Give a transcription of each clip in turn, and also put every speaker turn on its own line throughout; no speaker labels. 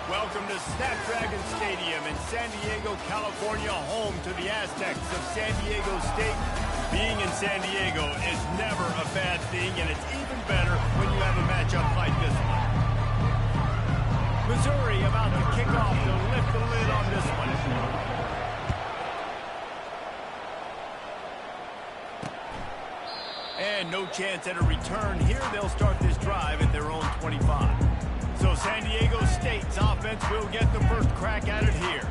Welcome to Snapdragon Stadium in San Diego, California, home to the Aztecs of San Diego State. Being in San Diego is never a bad thing, and it's even better when you have a matchup like this one. Missouri about to kick off to lift the lid on this one. And no chance at a return here. They'll start this drive at their own 25. So San Diego State's offense will get the first crack at it here.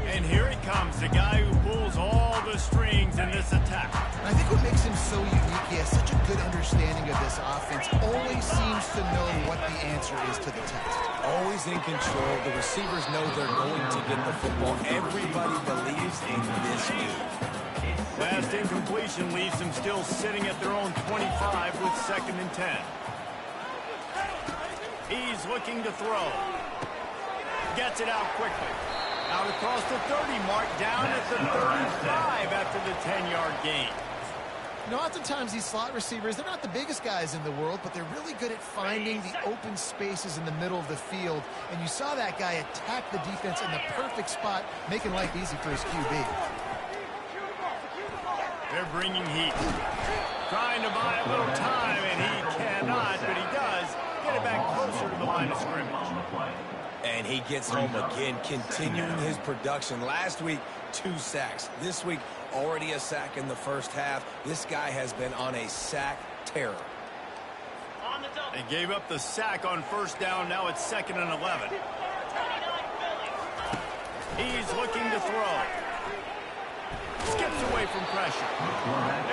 And here he comes, the guy who pulls all the strings in this attack.
I think what makes him so unique, he has such a good understanding of this offense. Always seems to know what the answer is to the test.
Always in control. The receivers know they're going to get the football. Everybody believes in this move.
Last incompletion leaves them still sitting at their own 25 with 2nd and 10. He's looking to throw. Gets it out quickly. Out across the 30 mark, down at the 35 after the 10-yard gain.
You know, oftentimes these slot receivers, they're not the biggest guys in the world, but they're really good at finding the open spaces in the middle of the field. And you saw that guy attack the defense in the perfect spot, making life easy for his QB.
They're bringing heat. Trying to buy a little time, and he cannot, but he does get it back closer to the line of scrimmage.
And he gets home again, continuing his production. Last week, 2 sacks. This week, already a sack in the first half. This guy has been on a sack terror.
They gave up the sack on 1st down. Now it's 2nd and 11. He's looking to throw. Skips away from pressure.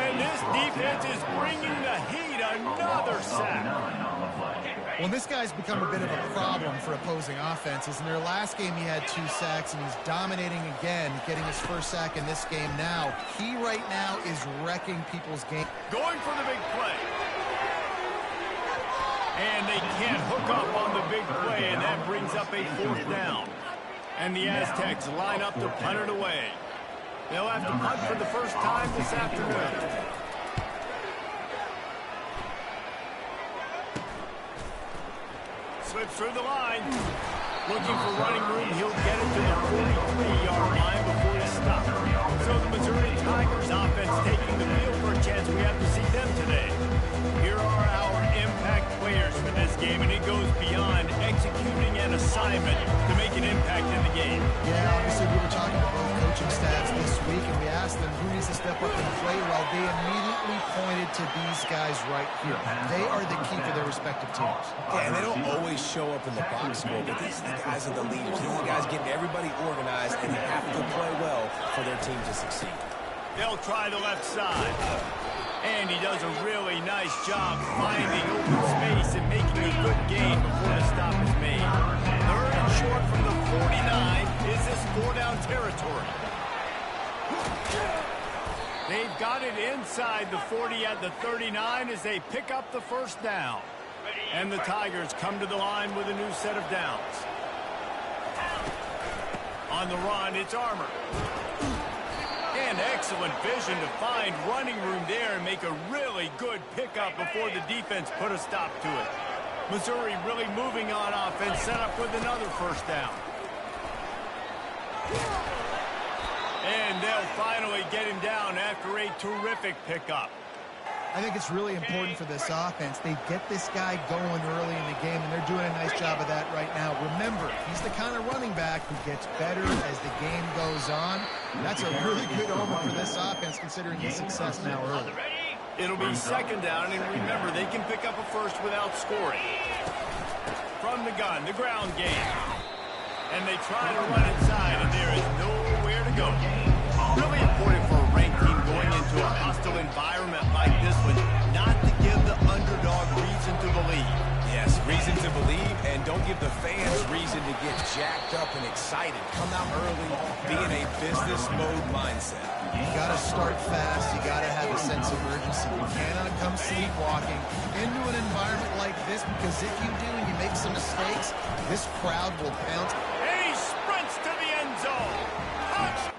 And this defense is bringing the heat. Another sack.
Well, this guy's become a bit of a problem for opposing offenses. In their last game, he had 2 sacks, and he's dominating again, getting his 1st sack in this game now. He right now is wrecking people's game.
Going for the big play. And they can't hook up on the big play, and that brings up a 4th down. And the Aztecs line up to punt it away. They'll have to punt for the first time this afternoon. Slips through the line. Looking for running room. He'll get it to the 43-yard line before he stops. So the Missouri Tigers offense taking the field for a chance. We have to see them today. Here are our impact players for this game, and it goes beyond executing an assignment to make an impact in the game.
Yeah, obviously we were talking to both coaching staffs this week, and we asked them who needs to step up and play well. They immediately pointed to these guys right here. They are the key for their respective teams.
Yeah, and they don't always show up in the box score, but these are the guys are the leaders. These are the guys getting everybody organized, and they have to play well for their team to succeed.
They'll try the left side. And he does a really nice job finding open space and making a good gain before the stop is made. 3rd and short from the 49. Is this 4-down territory? They've got it inside the 40 at the 39 as they pick up the 1st down. And the Tigers come to the line with a new set of downs. On the run, it's Armour. And excellent vision to find running room there and make a really good pickup before the defense put a stop to it. Missouri really moving on offense, set up with another 1st down. And they'll finally get him down after a terrific pickup.
I think it's really important for this offense. They get this guy going early in the game, and they're doing a nice job of that right now. Remember, he's the kind of running back who gets better as the game goes on. That's a really good omen for this offense, considering his success now early.
It'll be 2nd down, and remember, they can pick up a 1st without scoring. From the gun, the ground game. And they try to run inside, and there is nowhere to go. Really important for a ranked team going into a hostile environment like this one, not to give the underdog reason to believe.
Yes, reason to believe, and don't give the fans reason to get jacked up and excited. Come out early, be in a business mode mindset.
You got to start fast. You got to have a sense of urgency. You cannot come sleepwalking into an environment like this, because if you do and you make some mistakes, this crowd will pounce.
And he sprints to the end zone. Touch!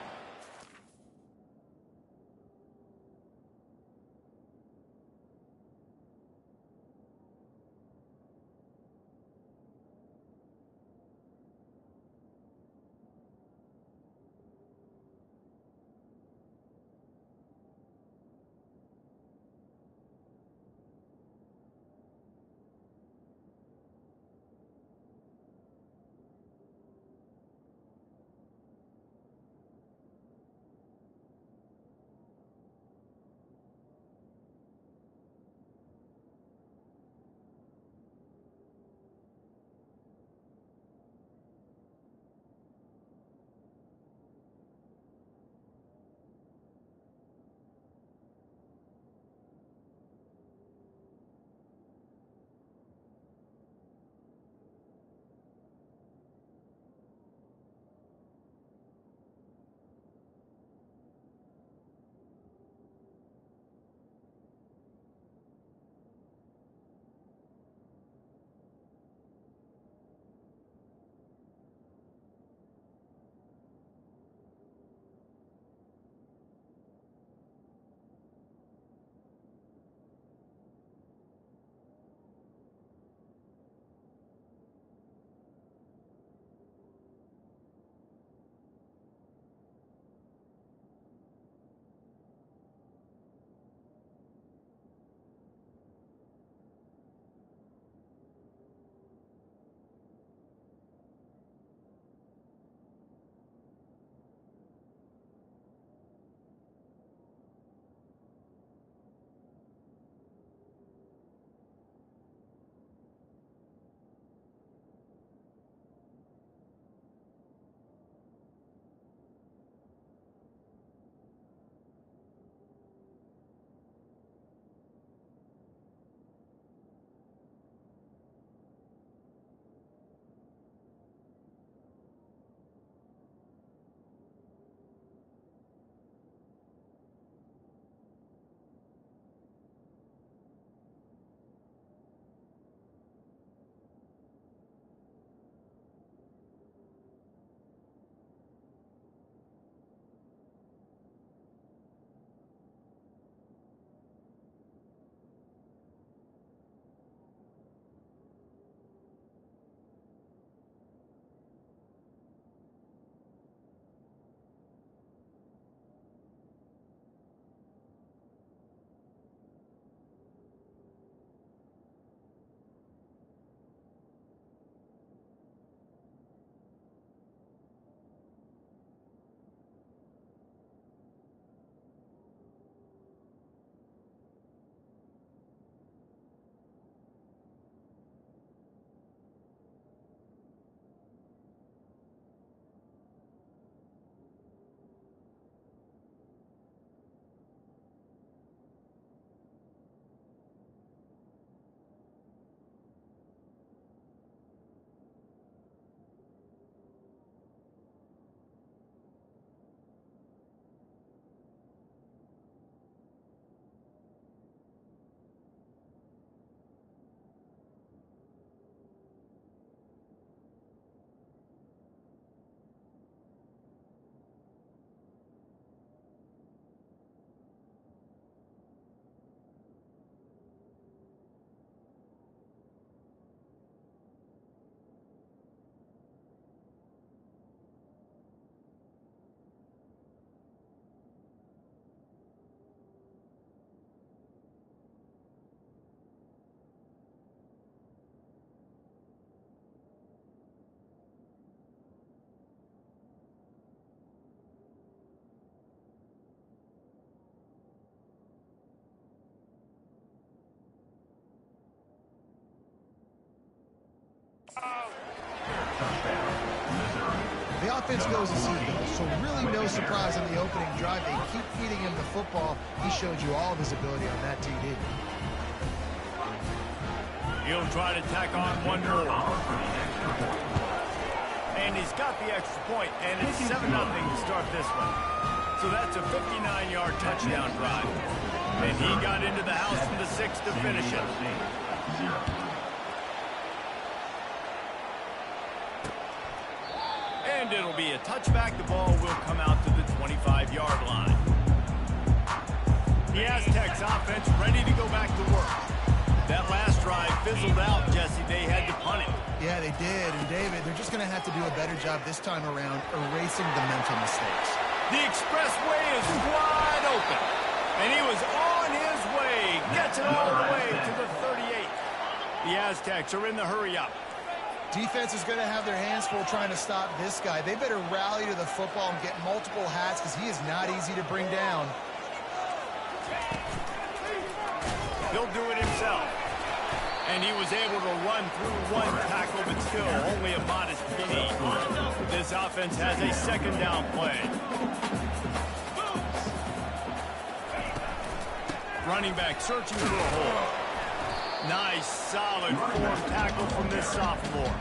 The offense goes as he goes, so really no surprise on the opening drive. They keep feeding him the football. He showed you all of his ability on that TD.
He'll try to tack on one more. And he's got the extra point, and it's 7-0 to start this one. So that's a 59-yard touchdown drive. And he got into the house from the 6 to finish it. And it'll be a touchback. The ball will come out to the 25-yard line. The Aztecs offense ready to go back to work. That last drive fizzled out, Jesse. They had to punt it.
Yeah, they did. And, David, they're just going to have to do a better job this time around erasing the mental mistakes.
The expressway is wide open. And he was on his way. Gets it all the way to the 38. The Aztecs are in the hurry-up.
Defense is going to have their hands full trying to stop this guy. They better rally to the football and get multiple hats because he is not easy to bring down.
He'll do it himself. And he was able to run through one tackle, but still only a modest gain. This offense has a second down play. Running back searching for a hole. Nice, solid form tackle from this sophomore.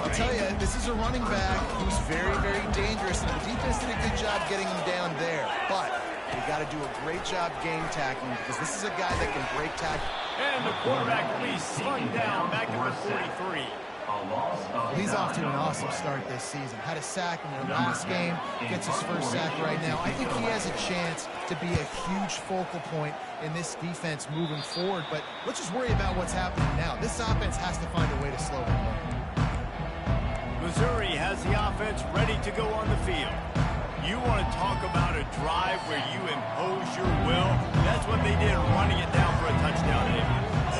I'll tell you, this is a running back who's very, very dangerous, and the defense did a good job getting him down there. But they got to do a great job game tackling because this is a guy that can break tackle.
And the quarterback will be slung down back at the 43.
He's off to an awesome start this season. Had a sack in their last game, gets his first sack right now. I think he has a chance to be a huge focal point in this defense moving forward, but let's just worry about what's happening now. This offense has to find a way to slow him down.
Missouri has the offense ready to go on the field. You want to talk about a drive where you impose your will? That's what they did, running it down for a touchdown.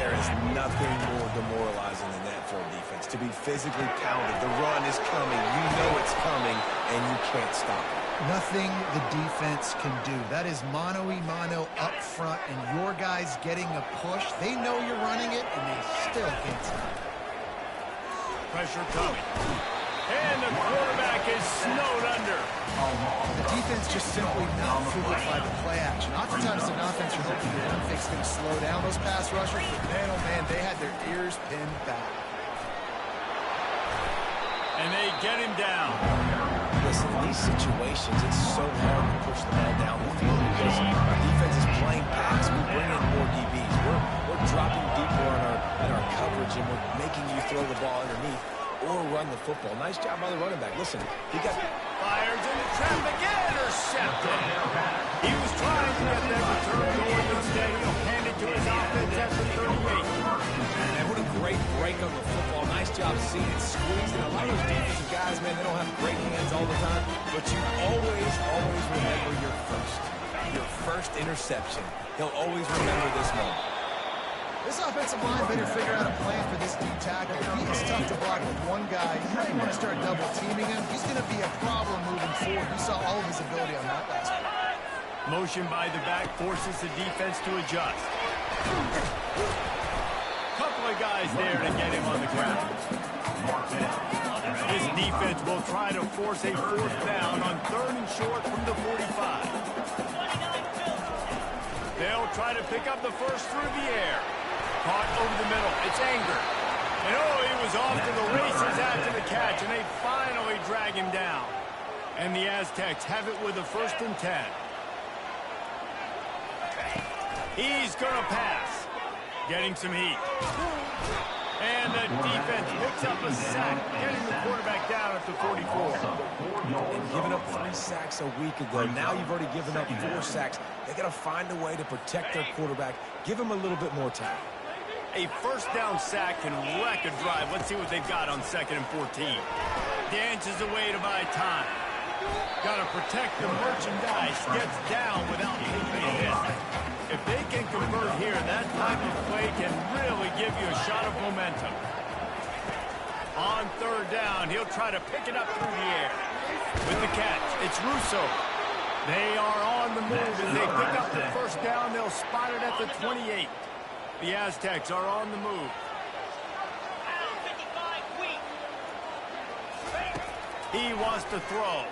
There is nothing more demoralizing than that for a defense. To be physically pounded, the run is coming, you know it's coming, and you can't stop it.
Nothing the defense can do. That is mano-a-mano up front, and your guys getting a push. They know you're running it, and they still can't stop it.
Pressure coming. And the quarterback is snowed under.
The defense just simply not fooled by the play action. Oftentimes, an offense you're hoping the run fake's going to slow down those pass rushers, but man, oh man, they had their ears pinned back.
And they get him down.
Listen, in these situations, it's so hard to push the ball down the field because our defense is playing pass. We bring in more DBs. We're dropping deeper in our coverage, and we're making you throw the ball underneath or run the football. Nice job by the running back. Listen, he got...
Fires into traffic, intercepted. He was trying to get that return going. Instead, he'll hand it to his offense at the 38.
And what a great break on the football. Nice job seeing it squeezed. And a lot of those defensive guys, man, they don't have great hands all the time. But you always remember your first interception. He'll always remember this moment.
This offensive line better figure out a plan for this D tackle. He is tough to block with one guy. You might want to start double-teaming him. He's going to be a problem moving forward. You saw all of his ability on that last one.
Motion by the back forces the defense to adjust. Couple of guys there to get him on the ground. This defense will try to force a fourth down on 3rd and short from the 45. They'll try to pick up the first through the air. Caught over the middle. It's Anger. And he was off to the races after the catch, and they finally drag him down. And the Aztecs have it with a 1st and 10. He's going to pass. Getting some heat. And the defense picks up a sack, getting the quarterback down at the 44.
And giving up 3 sacks a week ago. Now you've already given up 4 sacks. They got to find a way to protect their quarterback. Give him a little bit more time.
A first down sack can wreck a drive. Let's see what they've got on 2nd and 14. Dances away to buy time. Got to protect the merchandise. Gets down without taking a hit. If they can convert here, that type of play can really give you a shot of momentum. On 3rd down, he'll try to pick it up through the air. With the catch, it's Russo. They are on the move as they pick up the first down. They'll spot it at the 28. The Aztecs are on the move. He wants to throw.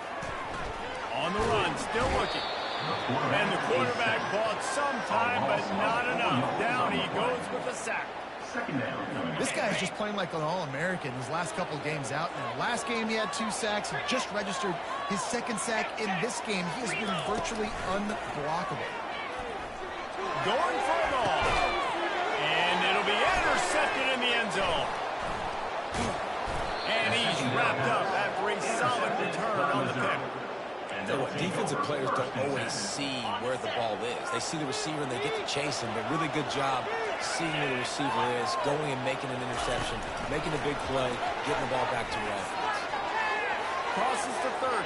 On the run, still looking. And the quarterback bought some time, but not enough. Down he goes with the sack.
This guy is just playing like an All-American his last couple games out now. Last game he had 2 sacks. He just registered his 2nd sack in this game. He has been virtually unblockable.
Going for it all. And it'll be intercepted in the end zone. And he's wrapped up after a solid return on the pick.
Tell you what, defensive players don't always see where the ball is. They see the receiver and they get to chase him, but really good job seeing where the receiver is, going and making an interception, making a big play, getting the ball back to your offense.
Crosses to 30.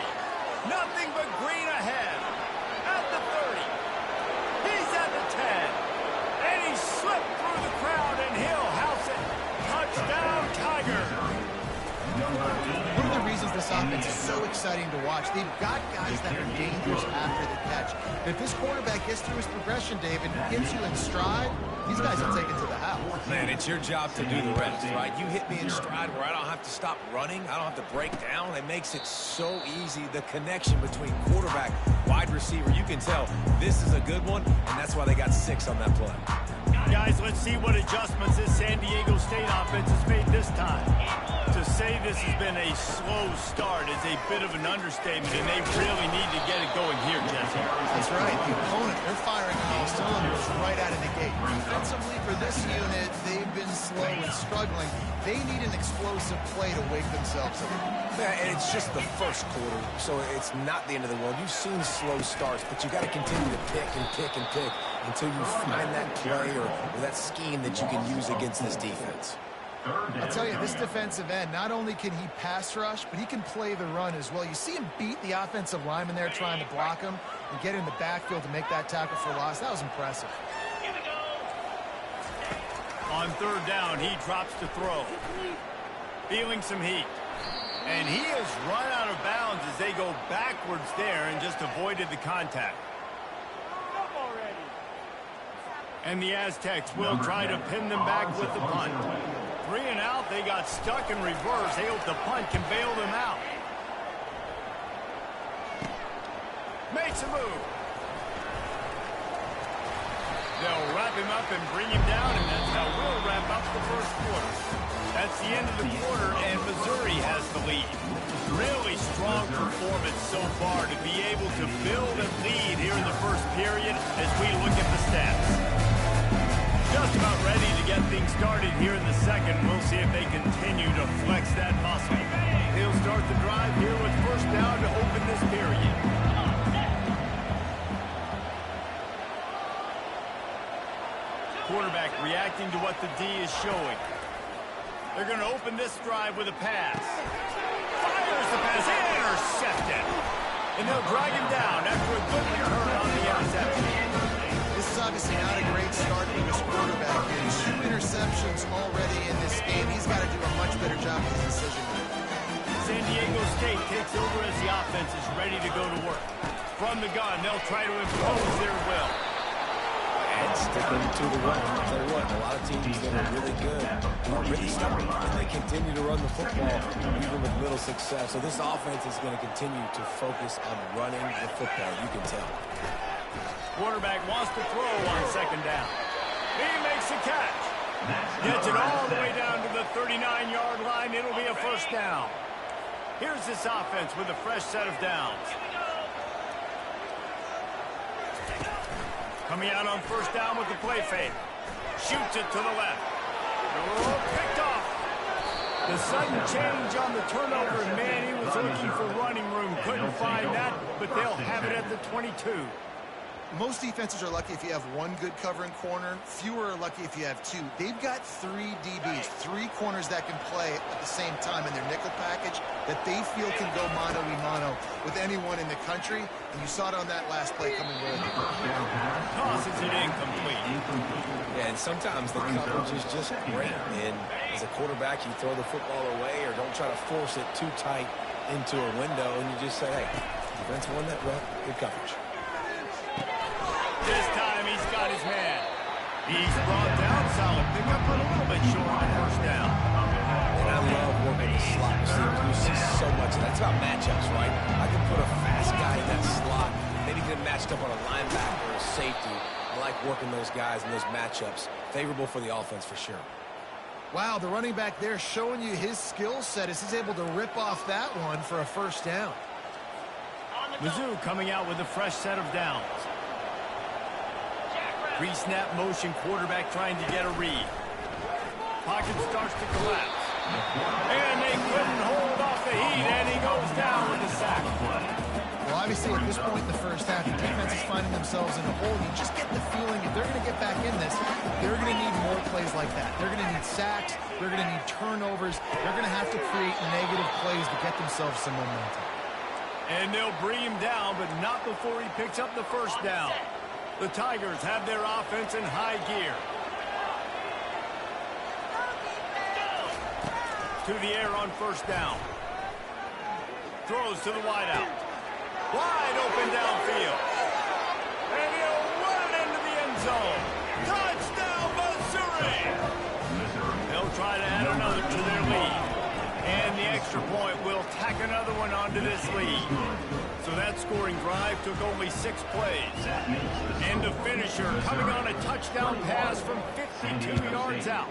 Nothing but green ahead. At the 30. He's at the 10. And he slipped through the crowd and he'll house it. Touchdown, Tiger.
One of the reasons this offense is so exciting to watch, they've got guys that are dangerous after the catch. If this quarterback gets through his progression, David, gets you in stride, these guys will take it to the house.
Man, it's your job to do the rest, right? You hit me in stride where I don't have to stop running. I don't have to break down. It makes it so easy. The connection between quarterback, wide receiver, you can tell this is a good one, and that's why they got 6 on that play.
Guys, let's see what adjustments this San Diego State offense has made this time. To say this has been a slow start is a bit of an understatement, and they really need to get it going here, Jesse.
That's right. The opponent, they're firing on all cylinders right out of the gate. Defensively for this unit, they've been slow and struggling. They need an explosive play to wake themselves up.
Yeah, and it's just the first quarter, so it's not the end of the world. You've seen slow starts, but you got to continue to pick and pick and pick until you find that play or that scheme that you can use against this defense.
I'll tell you, this defensive end, not only can he pass rush, but he can play the run as well. You see him beat the offensive lineman there trying to block him and get in the backfield to make that tackle for loss. That was impressive.
On 3rd down, he drops to throw. Feeling some heat. And he has run out of bounds as they go backwards there and just avoided the contact. And the Aztecs will try to pin them back with the punt. 3 and out, they got stuck in reverse. They hope the punt can bail them out. Makes a move. They'll wrap him up and bring him down, and that's how we'll wrap up the first quarter. That's the end of the quarter, and Missouri has the lead. Really strong performance so far to be able to build and lead here in the first period as we look at the stats. Just about ready to get things started here in the second. We'll see if they continue to flex that muscle. He'll start the drive here with 1st down to open this period. Quarterback reacting to what the D is showing. They're going to open this drive with a pass. Fires the pass, intercepted. And they'll drag him down after a good return on the interception.
This is obviously not a great start for this quarterback. 2 interceptions already in this game. He's got to do a much better job with his decision.
San Diego State takes over as the offense is ready to go to work. From the gun, they'll try to impose their will.
And sticking to the run. I'll tell you what, a lot of teams that are really good are really stubborn, and they continue to run the football even with little success. So this offense is going to continue to focus on running the football, you can tell.
Quarterback wants to throw on 2nd down. He makes a catch. Gets it all the way down to the 39-yard line. It'll be a 1st down. Here's this offense with a fresh set of downs. Coming out on 1st down with the play fake. Shoots it to the left. Oh, picked off. The sudden change on the turnover, and man, he was looking for running room. Couldn't find that, but they'll have it at the 22.
Most defenses are lucky if you have 1 good covering corner. Fewer are lucky if you have 2. They've got 3 DBs, 3 corners that can play at the same time in their nickel package that they feel can go mano-a-mano with anyone in the country. And you saw it on that last play coming really good.
Tosses it incomplete.
Yeah, and sometimes the coverage is just great. And as a quarterback, you throw the football away or don't try to force it too tight into a window, and you just say, hey, defense won that rep, good coverage.
This time he's got his man. He's brought down, solid pickup, but a little bit short on 1st down.
And I love working the slot receivers. You see so much of that. That's about matchups, right? I can put a fast guy in that slot, maybe get him matched up on a linebacker or a safety. I like working those guys in those matchups. Favorable for the offense for sure.
Wow, the running back there showing you his skill set as he's able to rip off that one for a first down.
Mizzou coming out with a fresh set of downs. Pre-snap motion, quarterback trying to get a read. Pocket starts to collapse. And they couldn't hold off the heat, and he goes down with a sack.
Well, obviously, at this point in the first half, the defense is finding themselves in a hole. You just get the feeling if they're going to get back in this, they're going to need more plays like that. They're going to need sacks. They're going to need turnovers. They're going to have to create negative plays to get themselves some momentum.
And they'll bring him down, but not before he picks up the first down. The Tigers have their offense in high gear. To the air on first down. Throws to the wideout. Wide open downfield. And he'll run it into the end zone. Touchdown, Missouri! They'll try to add another to their lead. And the extra point will tack another one onto this lead. So that scoring drive took only 6 plays. And the finisher coming on a touchdown pass from 52 yards out.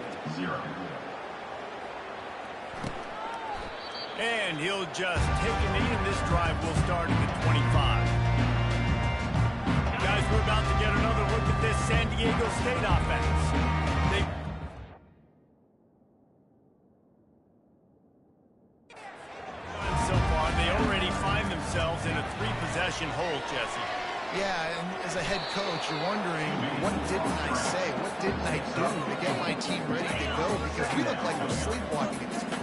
And he'll just take a knee, and this drive will start at the 25. Guys, we're about to get another look at this San Diego State offense. So far, they already find themselves in a 3-possession hole, Jesse.
Yeah, and as a head coach, you're wondering, what didn't I say? What didn't I do to get my team ready to go? Because we look like we're sleepwalking at this point.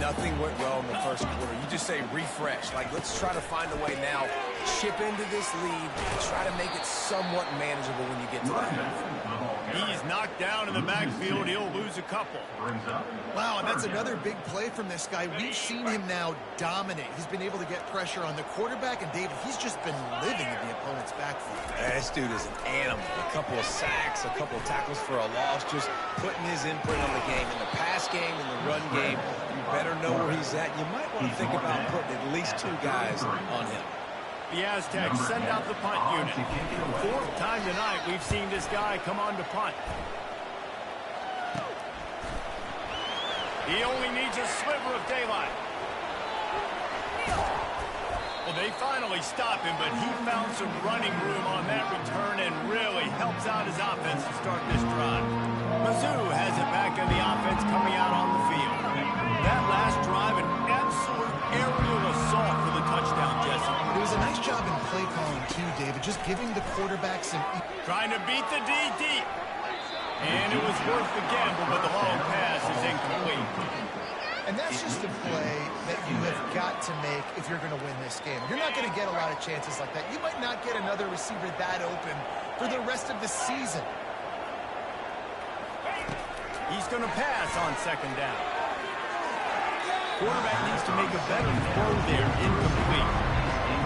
Nothing went well in the first quarter. You just say refresh. Like, let's try to find a way now, chip into this lead, and try to make it somewhat manageable when you get to that.
He's knocked down in the backfield. He'll lose a couple.
Wow, and that's another big play from this guy. We've seen him now dominate. He's been able to get pressure on the quarterback, and David, he's just been living in the opponent's backfield.
This dude is an animal. A couple of sacks, a couple of tackles for a loss, just putting his imprint on the game. In the pass game, in the run game, you better know where he's at. You might want to think about putting at least 2 guys on him.
The Aztecs send out the punt unit. 4th time tonight we've seen this guy come on to punt. He only needs a sliver of daylight. Well, they finally stop him, but he found some running room on that return and really helps out his offense to start this drive. Mizzou has it back in the offense coming out on the field. That last drive, an absolute aerial assault for the touchdown, Jesse.
It was a nice job in play calling, too, David, just giving the quarterback some...
Trying to beat the D deep. And it was worth the gamble, but the long pass is incomplete.
And that's just a play that you have got to make if you're going to win this game. You're not going to get a lot of chances like that. You might not get another receiver that open for the rest of the season.
He's going to pass on 2nd down. Quarterback needs to make a better throw there, incomplete.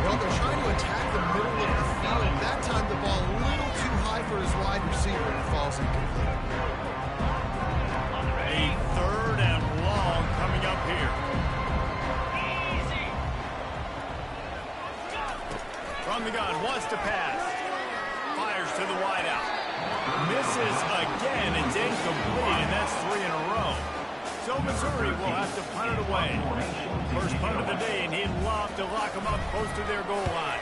Well, they're trying to attack the middle of the field. That time the ball a little too high for his wide receiver, and it falls incomplete.
A 3rd and long coming up here. From the gun, wants to pass. Fires to the wideout. Misses again. It's incomplete, and that's 3 in a row. So Missouri will have to punt it away. First punt of the day, and he'd love to lock them up close to their goal line.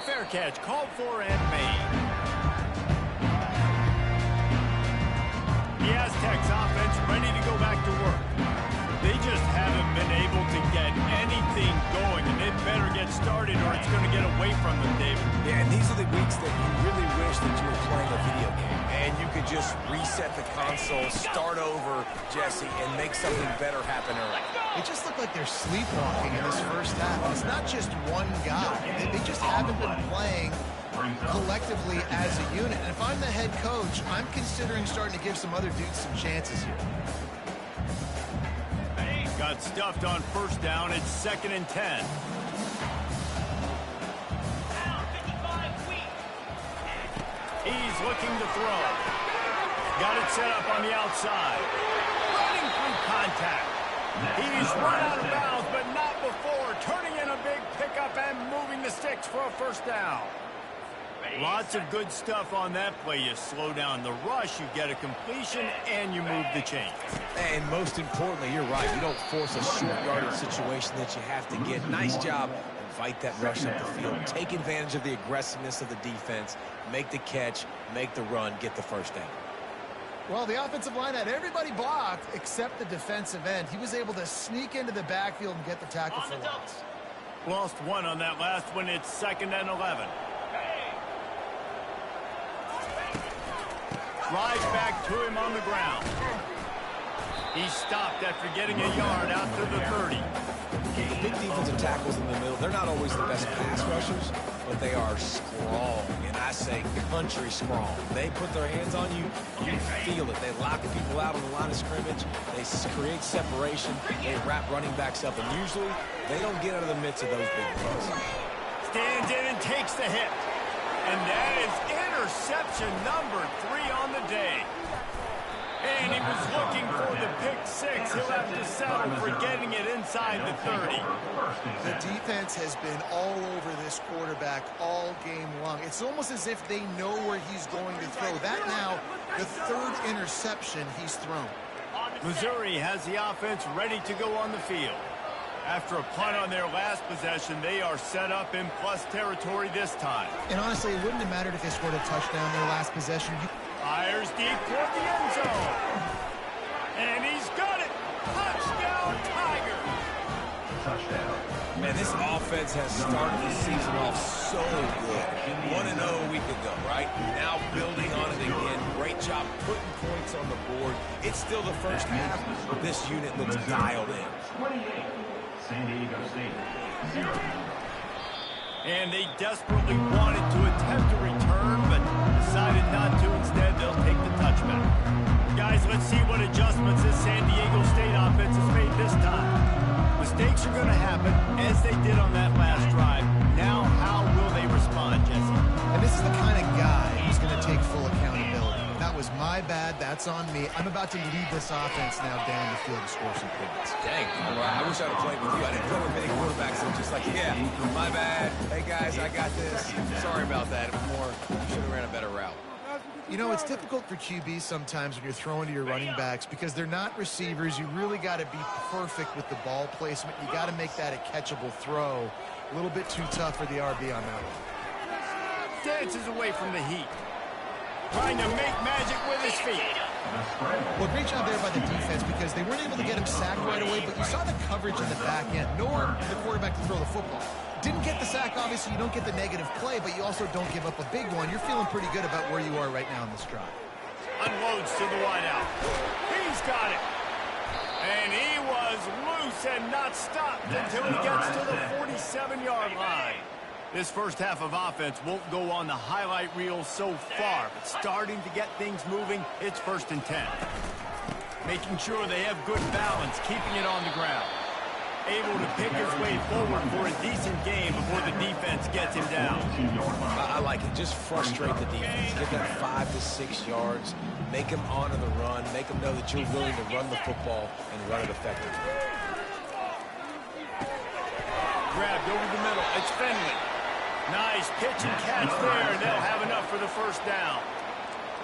Fair catch, called for and made. The Aztecs offense ready to go back to work. They just haven't been able to get anything going, and they better get started or it's going to get away from them, David.
Yeah, and these are the weeks that you really wish that you were playing a video game. And you could just reset the console, start over, Jesse, and make something better happen early.
It just looked like they're sleepwalking in this first half. And it's not just one guy. They just haven't been playing collectively as a unit. And if I'm the head coach, I'm considering starting to give some other dudes some chances here.
Got stuffed on first down. It's 2nd and 10. He's looking to throw. Got it set up on the outside. Running through contact. for a first down. Lots of good stuff on that play. You slow down the rush, you get a completion, and you move the chains.
And most importantly, you're right. You don't force a short yardage situation that you have to get. Nice job. Invite that rush up the field. Take advantage of the aggressiveness of the defense. Make the catch, make the run, get the first down.
Well, the offensive line had everybody blocked except the defensive end. He was able to sneak into the backfield and get the tackle for loss.
Lost one on that last one. It's 2nd and 11. Drive back to him on the ground. He stopped after getting a yard out to the 30.
The big defensive tackles in the middle, they're not always the best pass rushers, but they are strong, and I say country strong. They put their hands on you, you feel it. They lock people out on the line of scrimmage. They create separation. They wrap running backs up, and usually they don't get out of the midst of those big runs.
Stands in and takes the hit. And that is interception number 3 on the day. And he was looking for the pick 6. He'll have to settle for getting it inside the 30.
The defense has been all over this quarterback all game long. It's almost as if they know where he's going to throw. That now, the 3rd interception he's thrown.
Missouri has the offense ready to go on the field. After a punt on their last possession, they are set up in plus territory this time.
And honestly, it wouldn't have mattered if they scored a touchdown their last possession.
Fires deep toward the end zone. And he's got it. Touchdown, Tiger.
Man, this offense has started the season off so good. 1-0 a week ago, right? Now building on it again. Great job putting points on the board. It's still the first half. This unit looks dialed in.
28, San Diego State, 0.
And they desperately wanted to attempt a return, but decided not to. Instead, they'll take the touchback. Guys, let's see what adjustments this San Diego State offense has made this time. Mistakes are going to happen, as they did on that last drive. Now, how will they respond, Jesse?
And this is the kind of guy who's going to take full accountability. That was my bad. That's on me. I'm about to lead this offense now down the field to score some points.
Dang, well, I wish I'd have played with you. I didn't play with many quarterbacks that just like, yeah, my bad. Hey, guys, I got this. Sorry about that. It was more, you should have ran a better route.
You know, it's difficult for QBs sometimes when you're throwing to your running backs because they're not receivers. You really got to be perfect with the ball placement. You got to make that a catchable throw. A little bit too tough for the RB on that one.
Dances away from the heat. Trying to make magic with his feet.
Well, great job there by the defense because they weren't able to get him sacked right away, but you saw the coverage in the back end. Nowhere for the quarterback to throw the football. Didn't get the sack, obviously. You don't get the negative play, but you also don't give up a big one. You're feeling pretty good about where you are right now in this drive.
Unloads to the wideout. He's got it. And he was loose and not stopped until he gets to the 47-yard line. This first half of offense won't go on the highlight reel so far, but starting to get things moving, it's 1st and 10. Making sure they have good balance, keeping it on the ground. Able to pick his way forward for a decent game before the defense gets him down.
I like it. Just frustrate the defense. Get that 5 to 6 yards. Make them honor the run. Make them know that you're willing to run the football and run it effectively.
Grabbed over the middle. It's Finley. Nice pitch and catch there, and they'll have enough for the first down.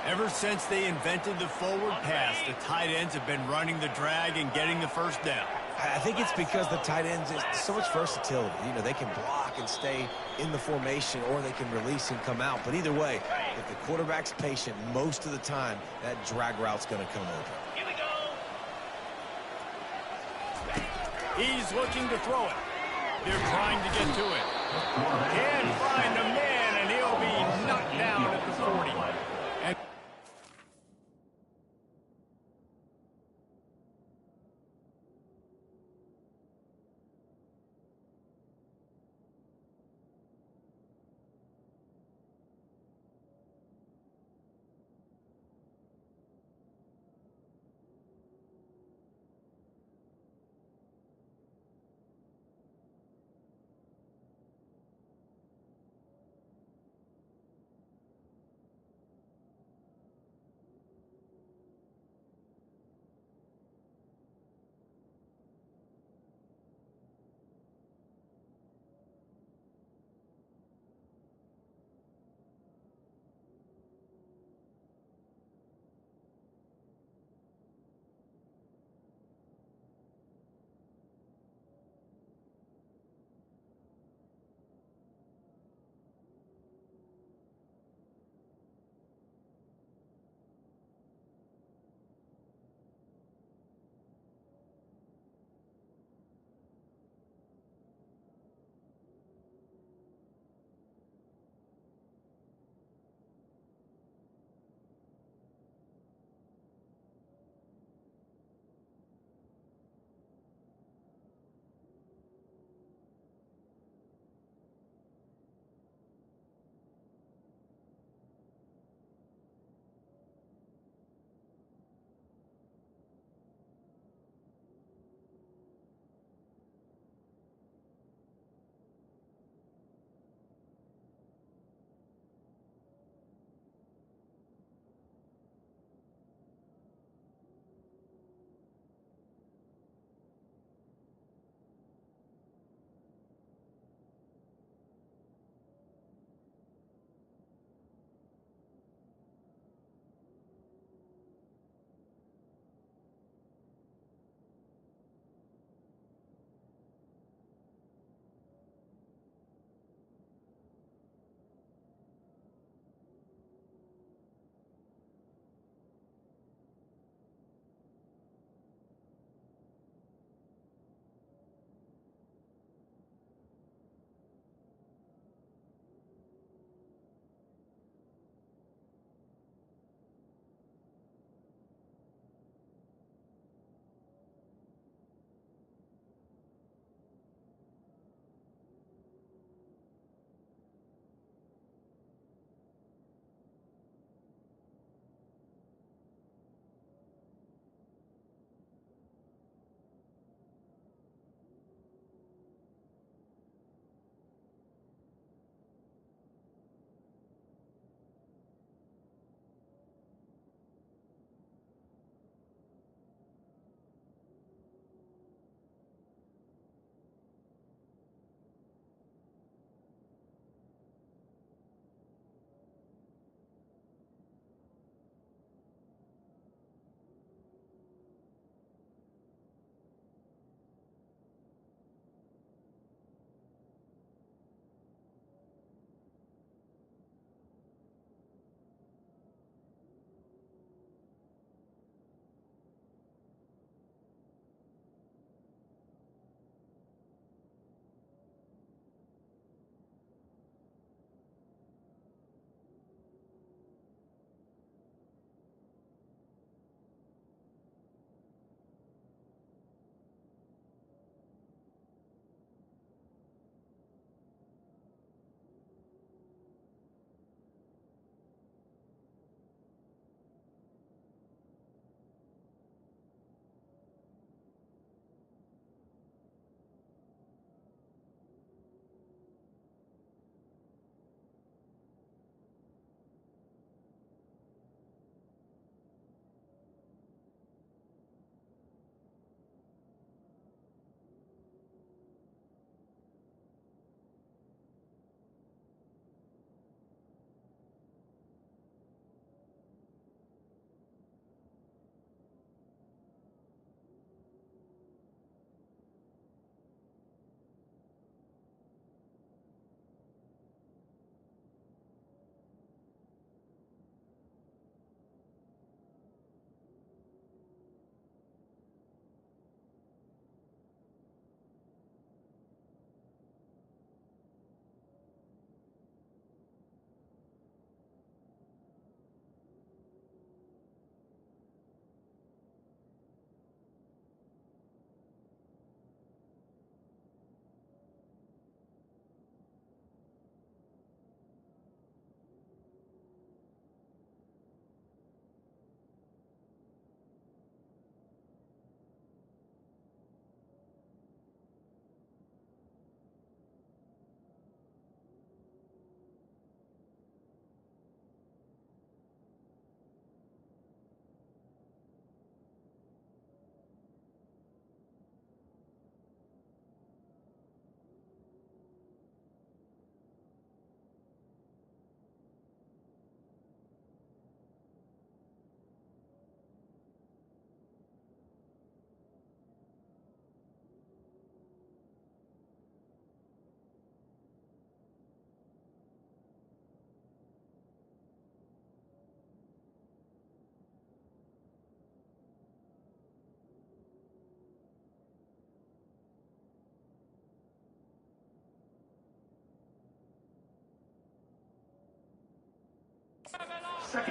Ever since they invented the forward pass, the tight ends have been running the drag and getting the first down.
I think it's because the tight ends, there's so much versatility. You know, they can block and stay in the formation, or they can release and come out. But either way, if the quarterback's patient most of the time, that drag route's going to come open.
Here we go. He's looking to throw it. They're trying to get to it. Can't find a man, and he'll be knocked down at the 40. And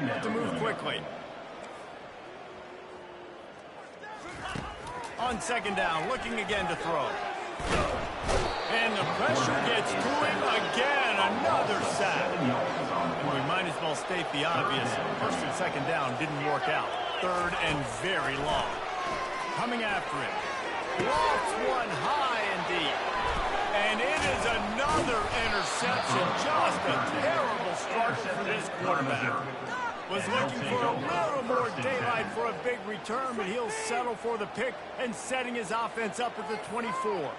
Have to move quickly. On second down, looking again to throw. And the pressure gets to him again. Another sack. And we might as well state the obvious. First and second down didn't work out. Third and very long. Coming after it. Lofts one high and deep. And it is another interception. Just a terrible struggle for this quarterback. Was looking for a little more daylight for a big return, but he'll settle for the pick and setting his offense up at the 24.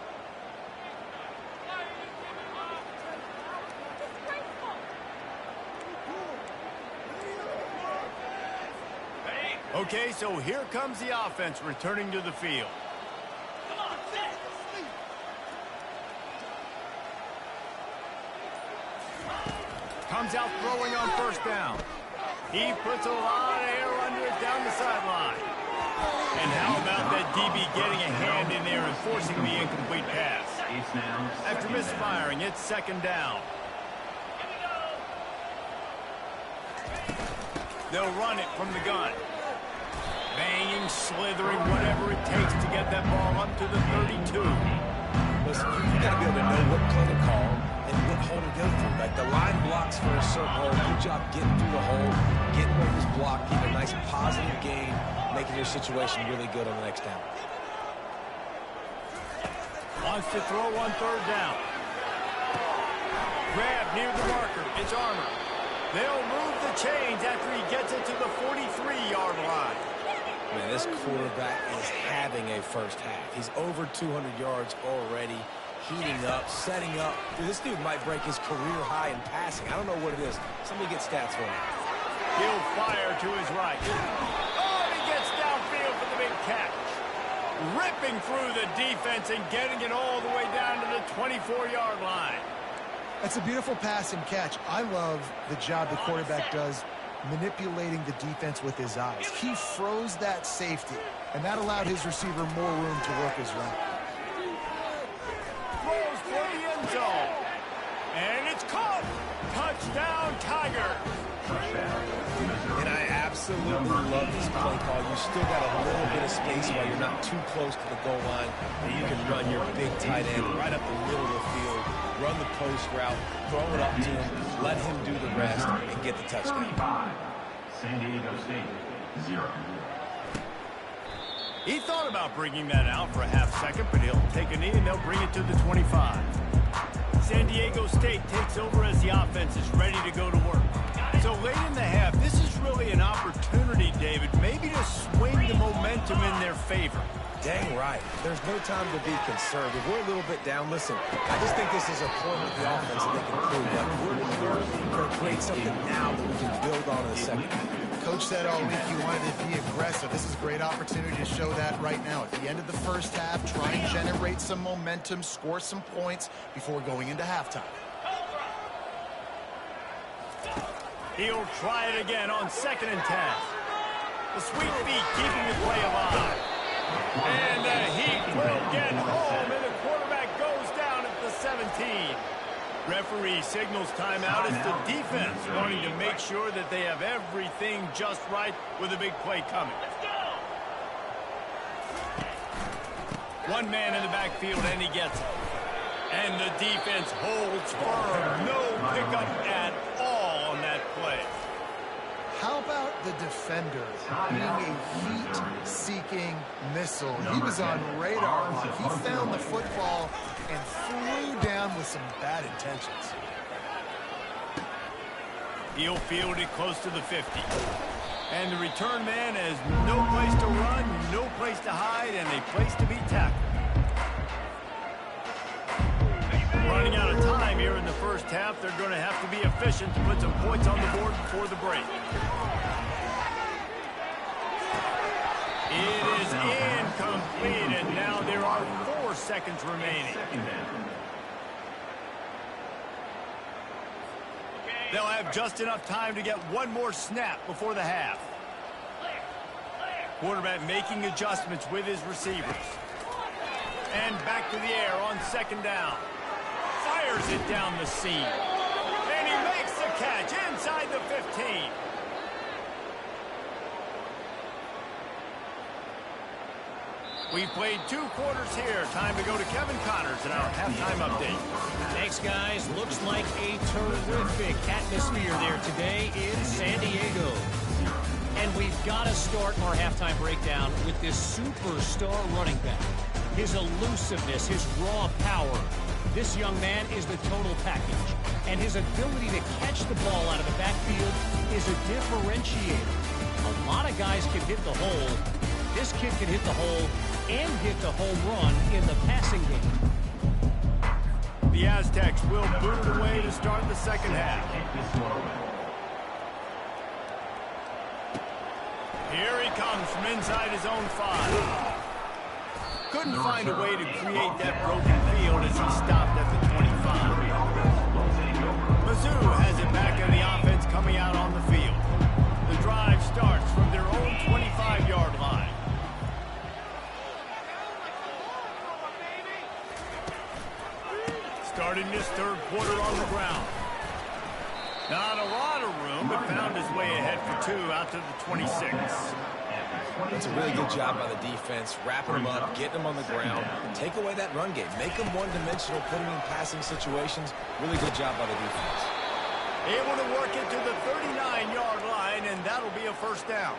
Okay, so here comes the offense returning to the field. Comes out throwing on first down. He puts a lot of air under it down the sideline. And how about that DB getting a hand in there and forcing the incomplete pass? After misfiring, it's second down. They'll run it from the gun. Banging, slithering, whatever it takes to get that ball up to the 32.
Listen, you got to be able to know what play to call and what hole to go through. Like the line blocks for a certain hole. Good job getting through the hole, getting where this block, getting a nice positive gain, making your situation really good on the next down.
Wants to throw on third down. Grab near the marker. It's Armour. They'll move the chains after he gets it to the 43-yard line.
Man, this quarterback is having a first half. He's over 200 yards already, heating up, setting up. Dude, this dude might break his career high in passing. I don't know what it is. Somebody get stats for me.
He'll fire to his right. Oh, he gets downfield for the big catch. Ripping through the defense and getting it all the way down to the 24-yard line.
That's a beautiful pass and catch. I love the job the quarterback does manipulating the defense with his eyes. He froze that safety, and that allowed his receiver more room to work his route.
Throws for the end zone. And it's caught. Touchdown, Tigers.
And I absolutely love this play call. You still got a little bit of space while you're not too close to the goal line, and you can run your big tight end right up the middle of the field, run the post route, throw it up to him, let him do the rest, and get the touchdown.
San Diego State, 0.
He thought about bringing that out for a half second, but he'll take a knee and they'll bring it to the 25. San Diego State takes over as the offense is ready to go to work. So late in the half, this is really an opportunity, David, maybe to swing the momentum in their favor.
Dang right. There's no time to be concerned. If we're a little bit down, listen, I just think this is a point with the offense that they can prove. Like, we're going to create something now that we can build on in the second half.
Coach said all week he wanted to be aggressive. This is a great opportunity to show that right now. At the end of the first half, try and generate some momentum, score some points before going into halftime.
He'll try it again on 2nd and 10. The sweet feet keeping the play alive. And the Heat will get home, and the quarterback goes down at the 17. Referee signals timeout. It's the defense wanting to make sure that they have everything just right with a big play coming. One man in the backfield, and he gets it. And the defense holds firm. No pickup at all on that play.
How about the defender being a heat-seeking missile? He was on radar. He found the football and flew down with some bad intentions.
He'll field it close to the 50. And the return man has no place to run, no place to hide, and a place to be tackled. Running out of time here in the first half. They're going to have to be efficient to put some points on the board before the break. It is incomplete, and now there are 4 seconds remaining. They'll have just enough time to get one more snap before the half. Quarterback making adjustments with his receivers. And back to the air on 2nd down. Fires it down the seam. And he makes the catch inside the 15. We've played 2 quarters here. Time to go to Kevin Connors in our halftime update.
Thanks, guys. Looks like a terrific atmosphere there today in San Diego. And we've got to start our halftime breakdown with this superstar running back. His elusiveness, his raw power. This young man is the total package. And his ability to catch the ball out of the backfield is a differentiator. A lot of guys can hit the hole. This kid can hit the hole and hit the home run in the passing game.
The Aztecs will boot it away to start the second half. Here he comes from inside his own 5. Couldn't find a way to create that broken field as he stopped at the 25. Mizzou has it back on the offense coming out on the field. The drive starts from their own 25-yard line. Starting this third quarter on the ground. Not a lot of room, but found his way ahead for 2 out to the 26.
That's a really good job by the defense, wrapping them up, getting them on the ground, take away that run game, make them one-dimensional, put them in passing situations. Really good job by the defense.
Able to work it to the 39-yard line, and that'll be a first down.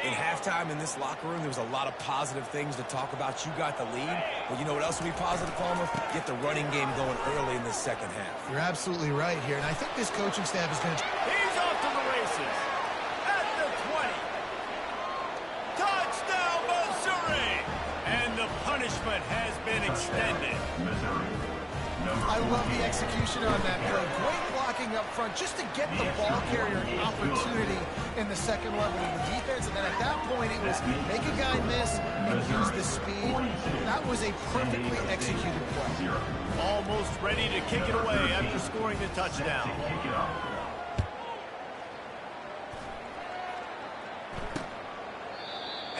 In halftime in this locker room, there was a lot of positive things to talk about. You got the lead. Well, you know what else will be positive, Palmer? Get the running game going early in the second half.
You're absolutely right here, and I think this coaching staff is going to...
He's off to the races. At the 20. Touchdown, Missouri! And the punishment has been extended.
I love the execution on that play. Great blocking up front just to get the ball carrier an opportunity in the second level of the defense. And then at that point, it was make a guy miss and use the speed. That was a perfectly executed play.
Almost ready to kick it away after scoring the touchdown.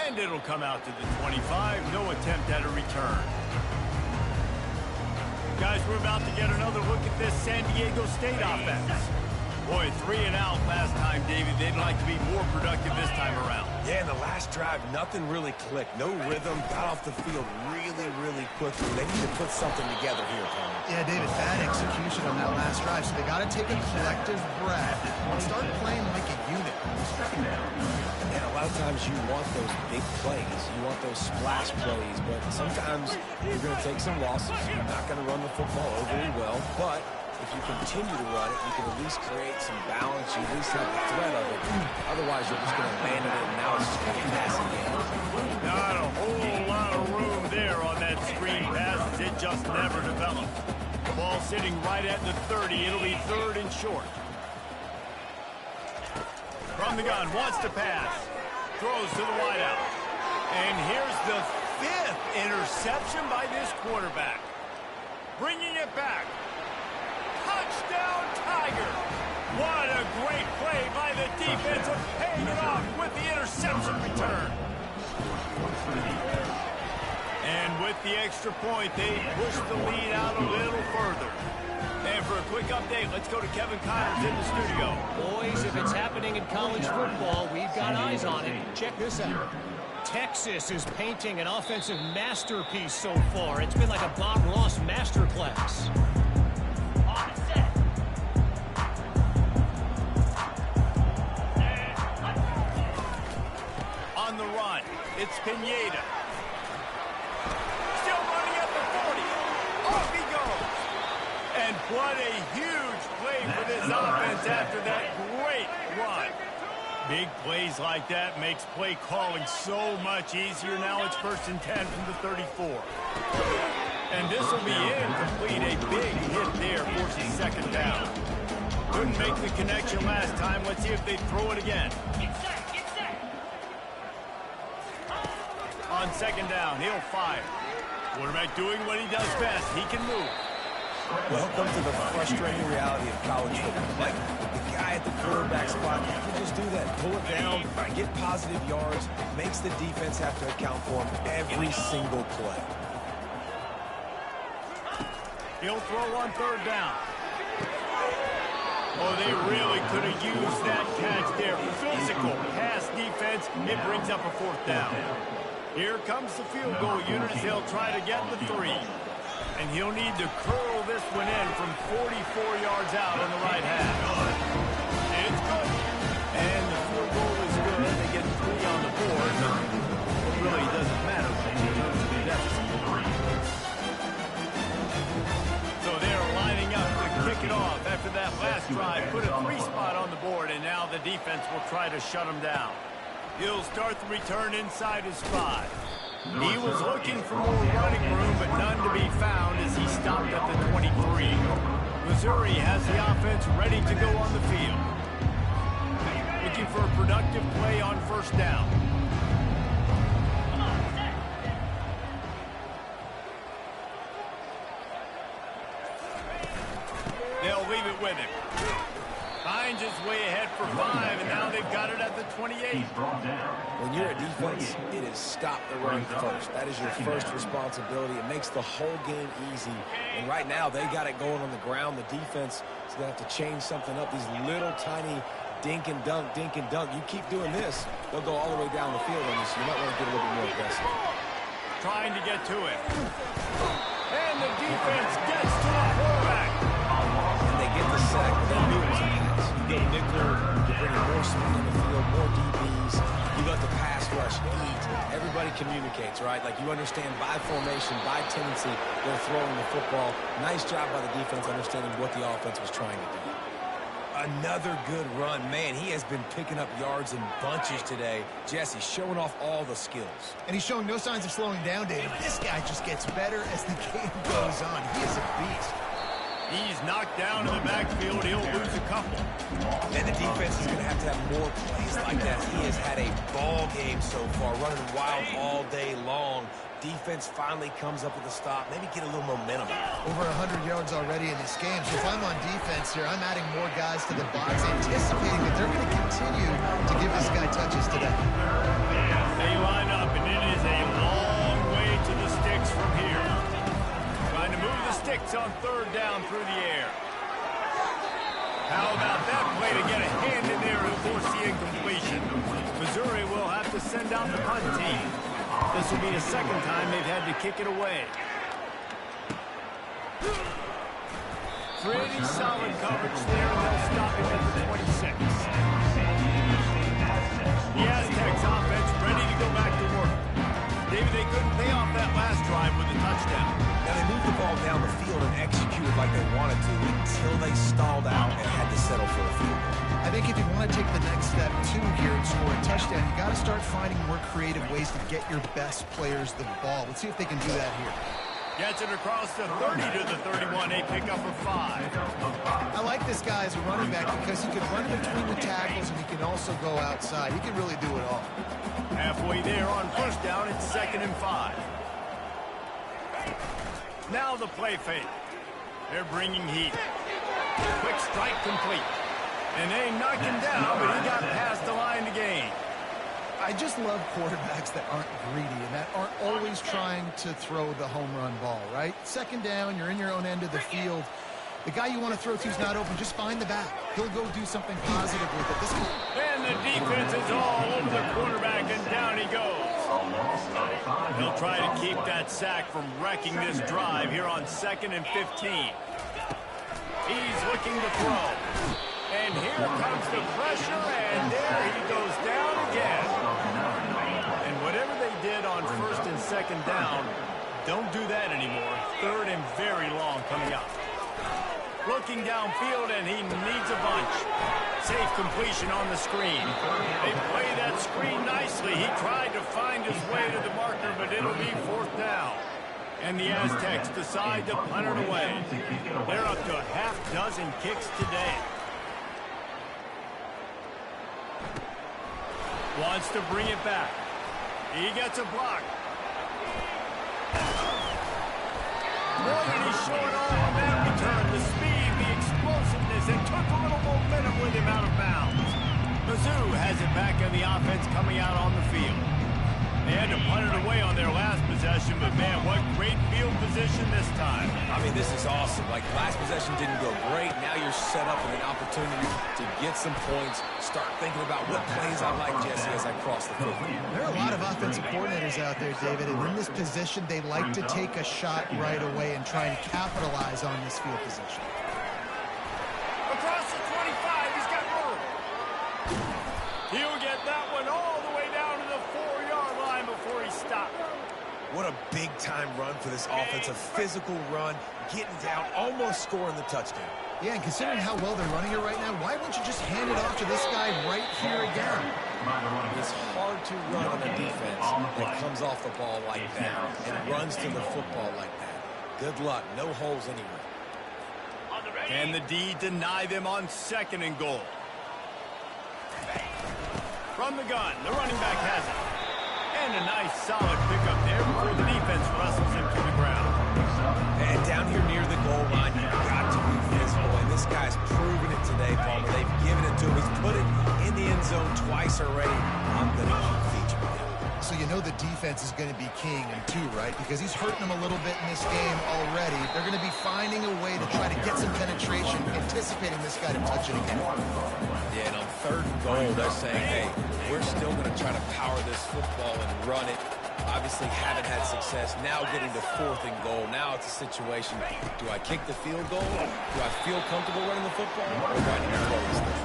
And it'll come out to the 25. No attempt at a return. Guys, we're about to get another look at this San Diego State offense. Boy, 3 and out last time, David. They'd like to be more productive this time around.
Yeah, in the last drive, nothing really clicked. No rhythm, got off the field really quickly. They need to put something together here, Palmer.
Yeah, David, bad execution on that last drive, so they got to take a collective breath and start playing like a unit.
And a lot of times you want those big plays. You want those splash plays, but sometimes you're going to take some losses. You're not going to run the football overly well, but if you continue to run it, you can at least create some balance. You at least have the threat of it. Otherwise, you're just going to abandon it, and now it's just going to be a passing game.
Not a whole lot of room there on that screen pass. It just never developed. The ball sitting right at the 30. It'll be 3rd and short. From the gun, wants to pass. Throws to the wideout. And here's the 5th interception by this quarterback. Bringing it back. Touchdown, Tiger. What a great play by the defense, paying it off with the interception return. And with the extra point, they push the lead out a little further. And for a quick update, let's go to Kevin Connors in the studio.
Boys, if it's happening in college football, we've got eyes on it. Check this out. Texas is painting an offensive masterpiece so far. It's been like a Bob Ross masterclass.
On the run, it's Pineda. Still running at the 40. Off he goes. And what a huge play for this offense after that great run. Big plays like that makes play calling so much easier. Now it's 1st and 10 from the 34. And this will be incomplete. A big hit there forces 2nd down. Couldn't make the connection last time. Let's see if they throw it again. On 2nd down, he'll fire. Quarterback doing what he does best. He can move.
Welcome to the frustrating reality of college football. Like, the guy at the quarterback spot, he can just do that. Pull it down, get positive yards, makes the defense have to account for him every single play.
He'll throw on 3rd down. Oh, they really could have used that catch there. Physical pass defense. It brings up a 4th down. Here comes the field goal unit as they'll try to get the 3. And he'll need to curl this one in from 44 yards out on the right half. It's good. And the field goal is good. They get 3 on the board. It really doesn't matter in terms of the deficit. So they're lining up to kick it off after that last drive. Put a 3 spot on the board, and now the defense will try to shut them down. He'll start the return inside his 5. He was looking for more running room, but none to be found as he stopped at the 23. Missouri has the offense ready to go on the field. Looking for a productive play on first down. They'll leave it with him. Finds his way ahead for 5, and now they've got it at the 28.
When you're a defense, it is stop the run first. That is your first responsibility. It makes the whole game easy. And right now, they got it going on the ground. The defense is going to have to change something up. These little tiny dink and dunk, dink and dunk. You keep doing this, they'll go all the way down the field on you, so you might want to get a little bit more aggressive.
Trying to get to it. And the defense gets to the quarterback.
And they get the sack, but they knew it was a pass. You go nickel, you bring in more speed in the field, more DBs. You let the pass rush eat. Everybody communicates, right? Like you understand by formation, by tendency, they're throwing the football. Nice job by the defense understanding what the offense was trying to do.
Another good run. Man, he has been picking up yards in bunches today. Jesse showing off all the skills.
And he's showing no signs of slowing down, David. This guy just gets better as the game goes on. He is a beast.
He's knocked down in the backfield. He'll lose a couple.
And the defense is going to have more plays like that. He has had a ball game so far, running wild all day long. Defense finally comes up with a stop. Maybe get a little momentum.
Over 100 yards already in this game. So if I'm on defense here, I'm adding more guys to the box, anticipating that they're going to continue to give this guy touches today.
They line up, and it is a long way to the sticks from here. Trying to move the sticks on third down through the air. How about that play to get a hand in there and force the incompletion? Missouri will have to send out the punt team. This will be the second time they've had to kick it away. Pretty solid coverage there, and they'll stop him at the 26. The Aztecs offense ready to go back to work. David, they couldn't pay off that last drive with a touchdown.
Now, they moved the ball down the field and executed like they wanted to until they stalled out and had to settle for a field goal.
I think if you want to take the next step, too, here and score a touchdown, you got to start finding more creative ways to get your best players the ball. Let's see if they can do that here.
Gets it across the 30 to the 31. A pickup of 5.
I like this guy as a running back because he can run between the tackles and he can also go outside. He can really do it all.
Halfway there on first down, it's 2nd and 5. Now the play fake. They're bringing heat. Quick strike complete. And they knocked him down, but he got past the line to gain.
I just love quarterbacks that aren't greedy and that aren't always trying to throw the home run ball, right? Second down, you're in your own end of the field. The guy you want to throw to is not open. Just find the back. He'll go do something positive with it.
And the defense is all over the quarterback, and down he goes. He'll try to keep that sack from wrecking this drive here on 2nd and 15. He's looking to throw. And here comes the pressure, and there he goes down again. And whatever they did on 1st and 2nd down, don't do that anymore. 3rd and very long coming up. Looking downfield, and he needs a bunch. Safe completion on the screen. They play that screen nicely. He tried to find his way to the marker, but it'll be 4th down. And the Aztecs decide to punt it away. They're up to a half dozen kicks today. Wants to bring it back. He gets a block. Morgan, he's showing all on that return. The speed, the explosiveness, and took a little momentum with him out of bounds. Mizzou has it back in the offense coming out on the field. They had to punt it away on their last possession, but man, what great field position this time.
mean, this is awesome. Like, last possession didn't go great. Now you're set up with an opportunity to get some points. Start thinking about what plays I like, Jesse, as I cross the field.
There are a lot of offensive coordinators out there, David, and in this position, they like to take a shot right away and try and capitalize on this field position.
Across the 25, he's got room. He'll get that one all the way down to the 4-yard line before he stops.
What a big-time run for this offense. A physical run, getting down, almost scoring the touchdown.
Yeah, and considering how well they're running it right now, why wouldn't you just hand it off to this guy right here again?
It's hard to run on a defense that comes off the ball like that and runs to the football like that. Good luck. No holes anywhere.
Can the D deny them on 2nd and goal? From the gun, the running back has it. And a nice solid pickup there before the defense wrestles him to the ground.
And down here near the goal line, you've got to be physical. And this guy's proven it today, Palmer. They've given it to him. He's put it in the end zone twice already. I'm going to keep featuring him.
So you know the defense is going to be keying him too, right? Because he's hurting them a little bit in this game already. They're going to be finding a way to try to get some penetration, anticipating this guy to touch it again.
Yeah, and on 3rd and goal, they're saying, hey, we're still going to try to power this football and run it. Obviously haven't had success. Now getting to 4th and goal. Now it's a situation, do I kick the field goal? Do I feel comfortable running the football? Or do I need to close this?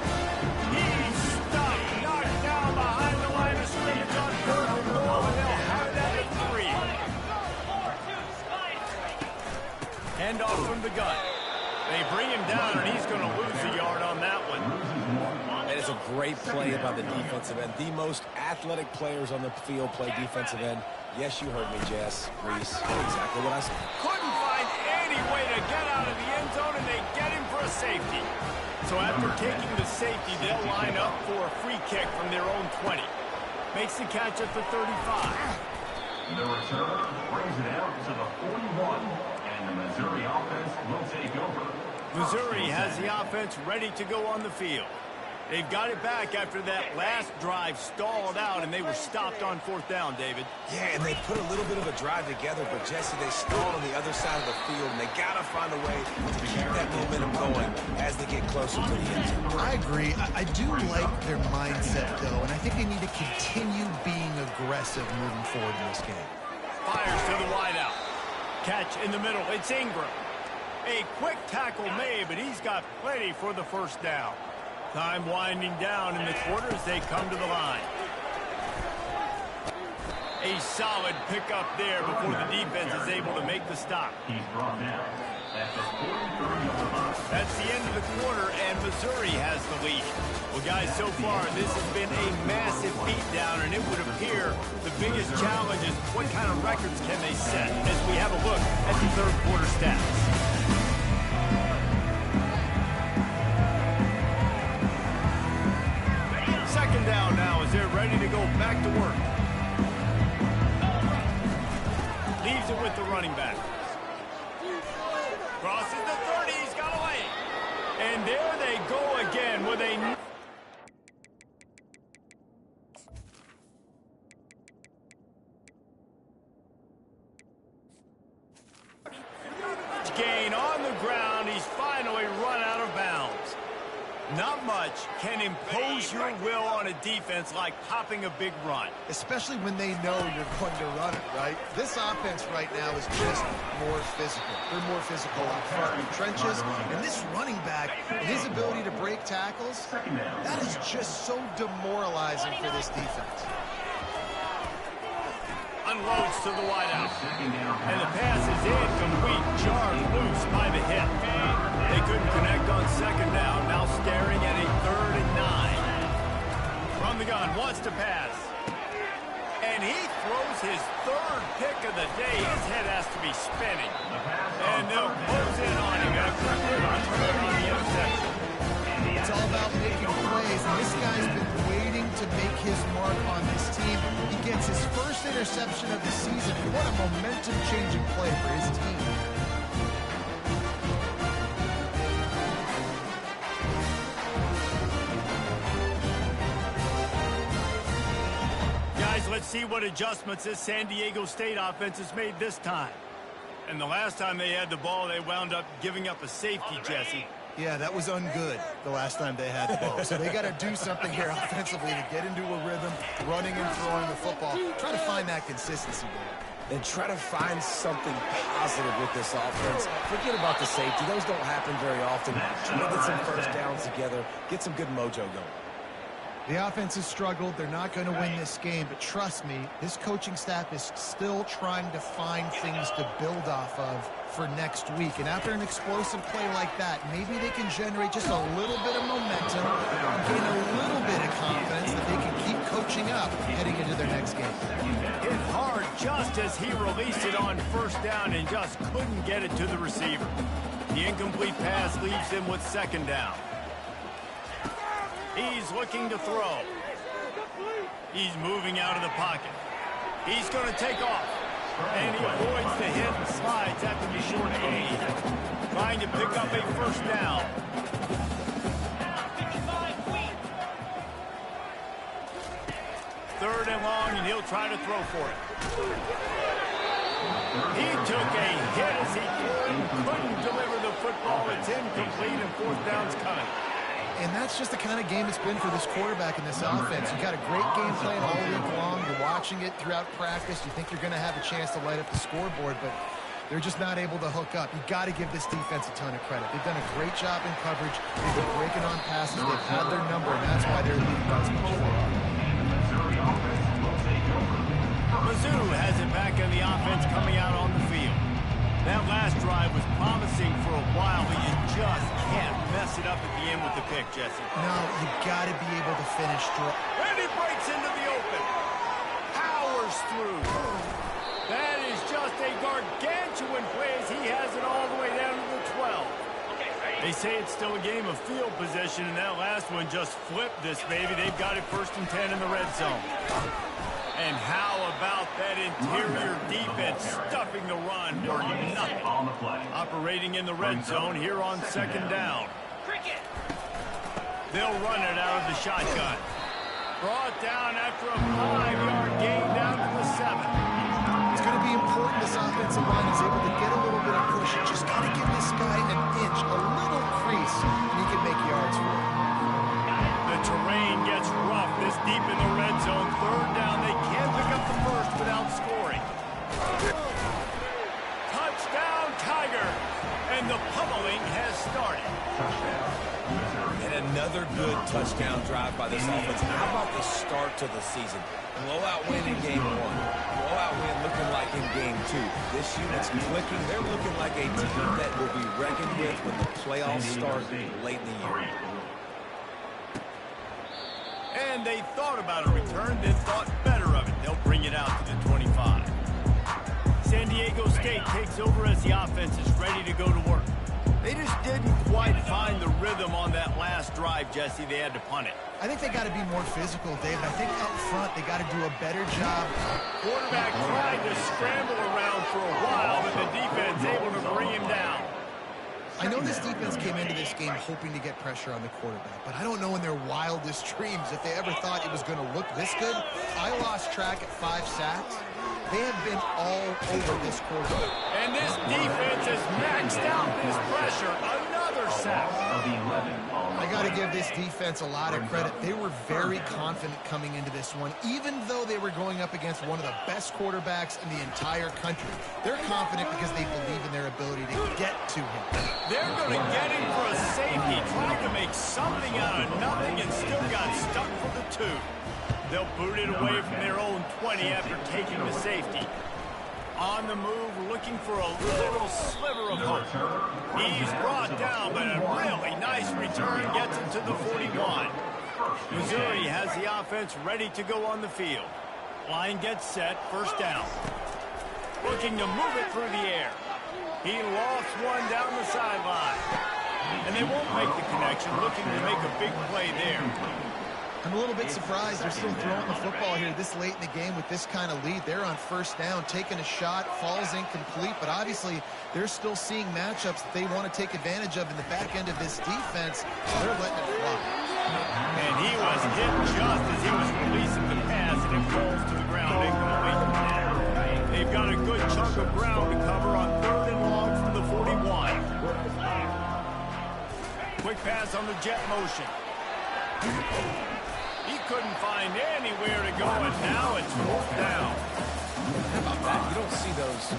He's stopped, knocked down behind the line of scrimmage on 3rd and goal, and they'll have it at 3. Handoff from the gun. They bring him down, and he's going to lose a yard on that one.
That is a great play by the defensive end. The most athletic players on the field play defensive end. Yes, you heard me, Jess, Reese. Exactly what I said.
Couldn't find any way to get out of the end zone, and they get him for a safety. So after taking the safety, they'll line up for a free kick from their own 20. Makes the catch at the 35.
The return brings it out to the 41, and the Missouri offense will take over.
Missouri has the offense ready to go on the field. They've got it back after that last drive stalled out, and they were stopped on 4th down, David.
Yeah, and they put a little bit of a drive together, but Jesse, they stalled on the other side of the field, and they got to find a way to keep that momentum going as they get closer to the end zone.
I agree. I do like their mindset, though, and I think they need to continue being aggressive moving forward in this game.
Fires to the wideout. Catch in the middle. It's Ingram. A quick tackle made, but he's got plenty for the 1st down. Time winding down in the quarter as they come to the line. A solid pickup there before the defense is able to make the stop.
He's brought down at the 43-yard line.
That's the end of the quarter, and Missouri has the lead. Well, guys, so far, this has been a massive beatdown, and it would appear the biggest challenge is what kind of records can they set as we have a look at the 3rd quarter stats. Down now as they're ready to go back to work. Leaves it with the running back. Crosses the 30, he's got a lane. And there they go again with a gain on the ground. He's finally run out of bounds. Not much can impose your will on a defense like popping a big run.
Especially when they know you're going to run it, right? This offense right now is just more physical. They're more physical up front in the trenches. And this running back, his ability to break tackles, that is just so demoralizing for this defense.
Unloads to the wideout. And the pass is incomplete. Jarred loose by the hip. They couldn't connect on 2nd down. Now staring at a 3rd and 9. From the gun, wants to pass. And he throws his 3rd pick of the day. His head has to be spinning. And they'll close in on him after a good return on the interception.
It's all about making plays, and this guy's been waiting to make his mark on this team. He gets his 1st interception of the season. What a momentum-changing play for his team. Guys, let's see what adjustments this San Diego State offense has made this time.
And the last time they had the ball, they wound up giving up a safety, Jesse.
Yeah, that was ungood the last time they had the ball. So they got to do something here offensively to get into a rhythm, running and throwing the football. Try to find that consistency there.
And try to find something positive with this offense. Forget about the safety. Those don't happen very often. Try to get some first downs together, get some good mojo going.
The offense has struggled. They're not going to win this game, but trust me, this coaching staff is still trying to find things to build off of for next week. And after an explosive play like that, maybe they can generate just a little bit of momentum and gain a little bit of confidence that they can keep coaching up heading into their next game.
Hit hard just as he released it on first down and just couldn't get it to the receiver. The incomplete pass leaves him with second down. He's looking to throw. He's moving out of the pocket. He's going to take off. And he avoids the hit and slides after the short gain. Trying to pick up a first down. Third and long, and he'll try to throw for it. He took a hit as he couldn't deliver the football. It's incomplete, and fourth down's coming.
And that's just the kind of game it's been for this quarterback in this offense. You've got a great game plan all week long. You're watching it throughout practice. You think you're going to have a chance to light up the scoreboard, but they're just not able to hook up. You've got to give this defense a ton of credit. They've done a great job in coverage. They've been breaking on passes. They've had their number, and that's why they're leading by as much as they are.
Mizzou has it back in the offense coming out on the field. That last drive was promising for a while, but you just can't mess it up at the end with the pick, Jesse.
No, you've got to be able to finish strong.
And he breaks into the open. Powers through. That is just a gargantuan play as he has it all the way down to the 12. They say it's still a game of field position, and that last one just flipped this baby. They've got it 1st and 10 in the red zone. And how about that interior defense stuffing the run for nothing? Operating in the red zone here on second down. They'll run it out of the shotgun. Brought down after a 5-yard gain down to the 7.
It's going to be important this offensive line is able to get a little bit of push. You just got to give this guy an inch, a little crease, and he can make yards for it.
The terrain gets rough this deep in the red zone. Third down, they can't pick up the first without scoring. Touchdown, Tiger. And the pummeling has started.
And another good touchdown drive by this offense. How about the start to the season? Blowout win in game 1. Blowout win looking like in game 2. This unit's clicking. They're looking like a team that will be reckoned with when the playoffs start late in the year.
And they thought about a return, then thought better of it. They'll bring it out to the 25. San Diego State takes over as the offense is ready to go to work. They just didn't quite find the rhythm on that last drive, Jesse. They had to punt it.
I think they got to be more physical, Dave. I think up front they got to do a better job.
Quarterback tried to scramble around for a while, but the defense able to bring him down.
I know this defense came into this game hoping to get pressure on the quarterback, but I don't know in their wildest dreams if they ever thought it was going to look this good. I lost track at 5 sacks. They have been all over this quarterback.
And this defense has maxed out this pressure. Another sack.
I got to give this defense a lot of credit. They were very confident coming into this one, even though they were going up against one of the best quarterbacks in the entire country. They're confident because they believe in their ability to get to him.
They're going to get him for a safety, trying to make something out of nothing and still got stuck for the 2. They'll boot it away from their own 20 after taking the safety. On the move, looking for a little sliver of hope. He's brought down, but a really nice return gets him to the 41. Missouri has the offense ready to go on the field. Line gets set, first down. Looking to move it through the air. He lofts one down the sideline. And they won't make the connection, looking to make a big play there.
I'm a little bit surprised they're still throwing the football here this late in the game with this kind of lead. They're on first down, taking a shot, falls incomplete, but obviously they're still seeing matchups that they want to take advantage of in the back end of this defense, so they're letting it fly.
And he was hit just as he was releasing the pass, and it falls to the ground incomplete. They've got a good chunk of ground to cover on 3rd pass on the jet motion. He couldn't find anywhere to go, and now it's 4th down.
How about that? You don't see those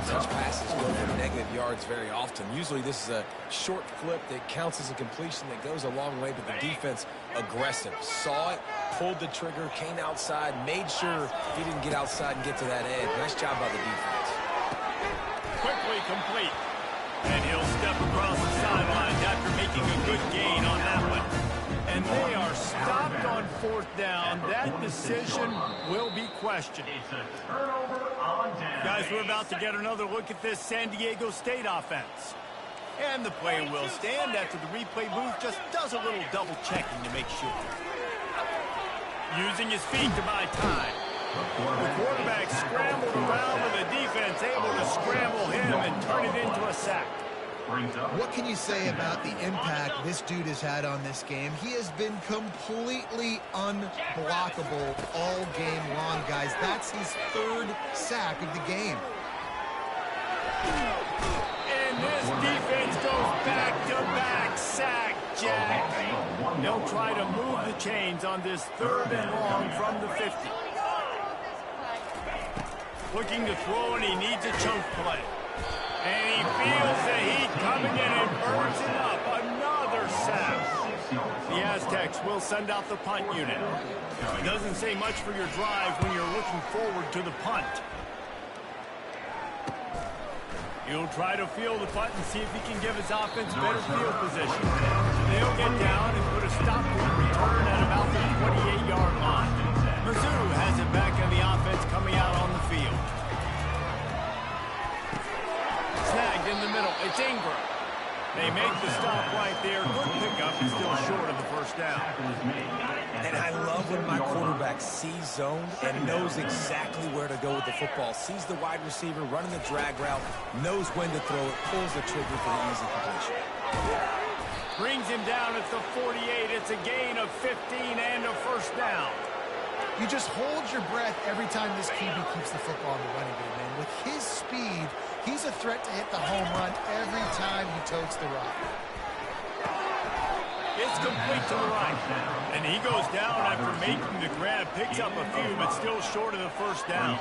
touch passes go for negative yards very often. Usually this is a short flip that counts as a completion that goes a long way, but the defense aggressive. Saw it, pulled the trigger, came outside, made sure he didn't get outside and get to that edge. Nice job by the defense.
Quickly complete. And he'll step across the sidelines after making a good gain on that one. And they are stopped on 4th down. That decision will be questioned.
It's a turnover on down.
Guys, we're about to get another look at this San Diego State offense. And the play will stand after the replay booth just does a little double checking to make sure. Using his feet to buy time. The quarterback scrambled around with the defense able to scramble him and turn it into a sack.
What can you say about the impact this dude has had on this game? He has been completely unblockable all game long, guys. That's his 3rd sack of the game.
And this defense goes back-to-back sack, Jack. They'll try to move the chains on this 3rd and long from the 50. Looking to throw, and he needs a chunk play. And he feels the heat coming in and burns it up. Another sack. The Aztecs will send out the punt unit. It doesn't say much for your drive when you're looking forward to the punt. He'll try to field the punt and see if he can give his offense better field position. They'll get down and put a stop to the return at about the 28-yard line. Mizzou has it back on the offense coming out on the field. Snagged in the middle. It's Ingram. They make the stop right there. Good pickup. Still short of the 1st down.
And I love when my quarterback sees zone and knows exactly where to go with the football. Sees the wide receiver running the drag route, knows when to throw it, pulls the trigger for the easy completion.
Brings him down at the 48. It's a gain of 15 and a 1st down.
You just hold your breath every time this QB keeps the football in the running game, man. With his speed, he's a threat to hit the home run every time he totes the rock.
It's complete to the right. And he goes down after making the grab. Picks up a few, but still short of the 1st down.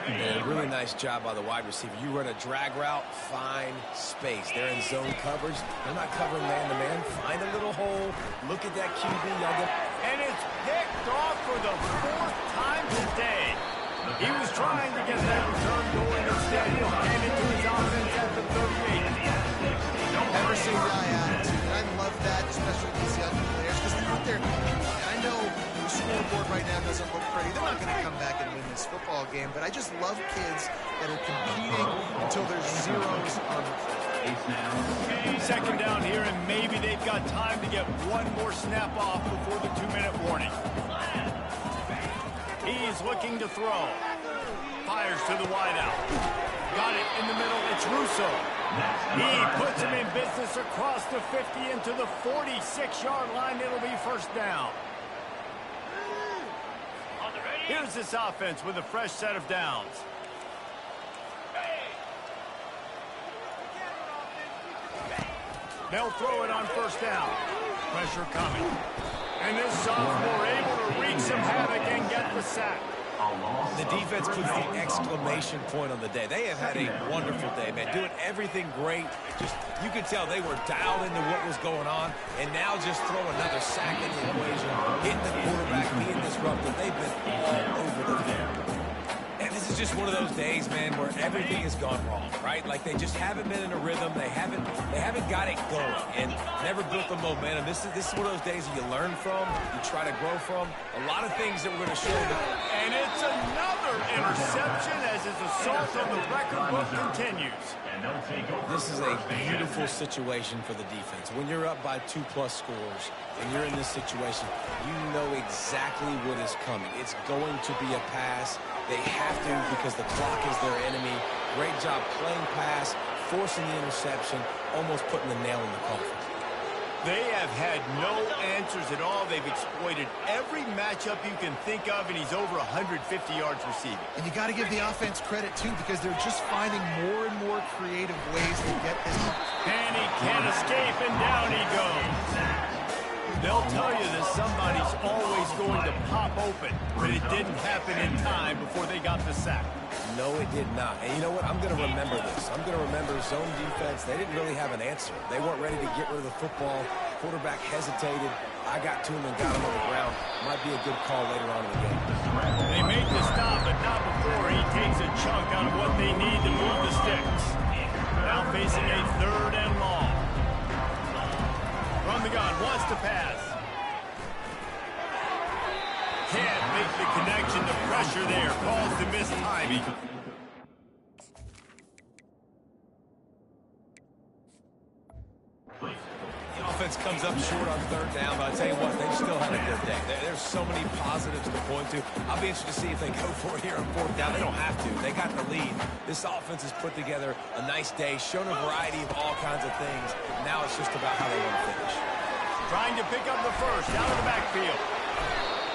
And a really nice job by the wide receiver. You run a drag route, find space. They're in zone coverage. They're not covering man-to-man. Find a little hole. Look at that QB.
And it's picked off for the 4th time today. He was trying to get that return going. Instead, he'll hand it to his offense at the 38.
Never say die attitude. I love that, especially these young players, because they're out there. I know the scoreboard right now doesn't look pretty. They're not going to come back and win this football game, but I just love kids that are competing until there's zeros on the field.
2nd down here, and maybe they've got time to get one more snap off before the 2-minute warning. He's looking to throw. Fires to the wideout. Got it in the middle. It's Russo. He puts him in business across the 50 into the 46-yard line. It'll be 1st down. Here's this offense with a fresh set of downs. They'll throw it on 1st down. Pressure coming. And this sophomore able to wreak some havoc and get the sack.
The defense puts the exclamation point on the day. They have had a wonderful day, man. Doing everything great. Just, you could tell they were dialed into what was going on. And now just throw another sack in the equation. Hitting the quarterback, being disruptive. They've been all over the field. And this is just one of those days, man, where everything has gone wrong, right? Like they just haven't been in a rhythm. They haven't got it going and never built the momentum. This is one of those days that you learn from, you try to grow from. A lot of things that we're going to show them.
And it's another interception as his assault on the record book continues.
This is a beautiful situation for the defense. When you're up by 2+ scores and you're in this situation, you know exactly what is coming. It's going to be a pass. They have to because the clock is their enemy. Great job playing pass, forcing the interception, almost putting the nail in the coffin.
They have had no answers at all. They've exploited every matchup you can think of, and he's over 150 yards receiving.
And you got to give the offense credit, too, because they're just finding more and more creative ways to get this.
And he can't escape, and down he goes. They'll tell you that somebody's always going to pop open, but it didn't happen in time before they got the sack.
No, it did not. And you know what? I'm going to remember this. I'm going to remember zone defense. They didn't really have an answer. They weren't ready to get rid of the football. Quarterback hesitated. I got to him and got him on the ground. Might be a good call later on in the game.
They make the stop, but not before he takes a chunk out of what they need to move the sticks. Now facing a 3rd and long. From the gun, wants to pass. Can't make the connection. The pressure there caused the missed timing.
The offense comes up short on 3rd down, but I tell you what, they've still had a good day. There's so many positives to point to. I'll be interested to see if they go for it here on 4th down. They don't have to. They got the lead. This offense has put together a nice day, shown a variety of all kinds of things. Now it's just about how they want to finish.
Trying to pick up the first out of the backfield.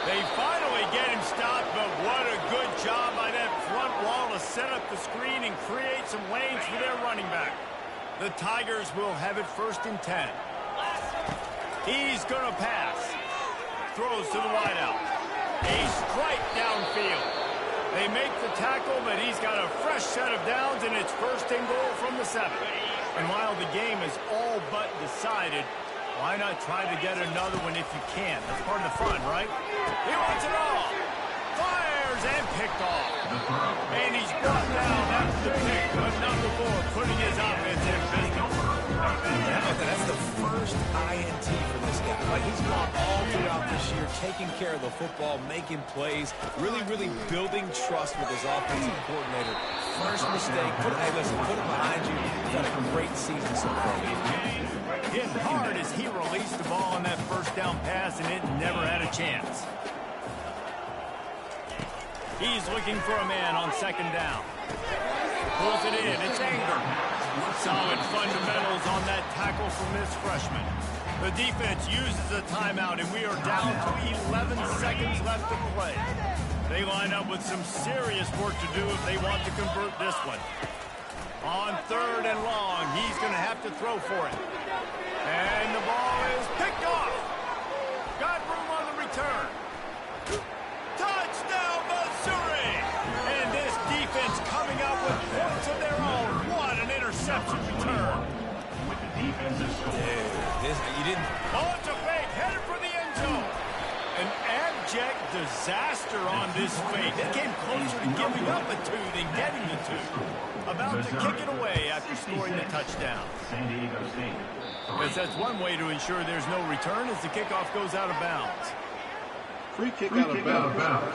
They finally get him stopped, but what a good job by that front wall to set up the screen and create some lanes for their running back. The Tigers will have it 1st and 10. He's going to pass. Throws to the wideout. A strike downfield. They make the tackle, but he's got a fresh set of downs, and it's 1st and goal from the 7. And while the game is all but decided, why not try to get another one if you can? That's part of the fun, right? He wants it all. Fires and picked off. And he's brought down after the pick, but not before putting his offense in business.
That's the first INT for this guy. Like, he's gone all throughout this year, taking care of the football, making plays, really building trust with his offensive coordinator. First mistake, hey, listen, put it behind you. You've had a great season so far.
Hit hard as he released the ball on that 1st down pass, and it never had a chance. He's looking for a man on 2nd down. Pulls it in. It's Anger. Solid fundamentals on that tackle from this freshman. The defense uses a timeout, and we are down to 11 seconds left to play. They line up with some serious work to do if they want to convert this one. On 3rd and long, he's going to have to throw for it. And the ball is picked off. Got room on the return. Touchdown, Missouri! And this defense coming up with points of their own. What an interception return.
With the defensive score.
You didn't...
Oh, it's a fake. Headed for the end zone. An abject disaster on this fake. They came closer to giving up a 2 than getting the 2. About to kick it away after scoring the touchdown.
San Diego State.
Because that's one way to ensure there's no return as the kickoff goes out of bounds.
Free kick out of bounds.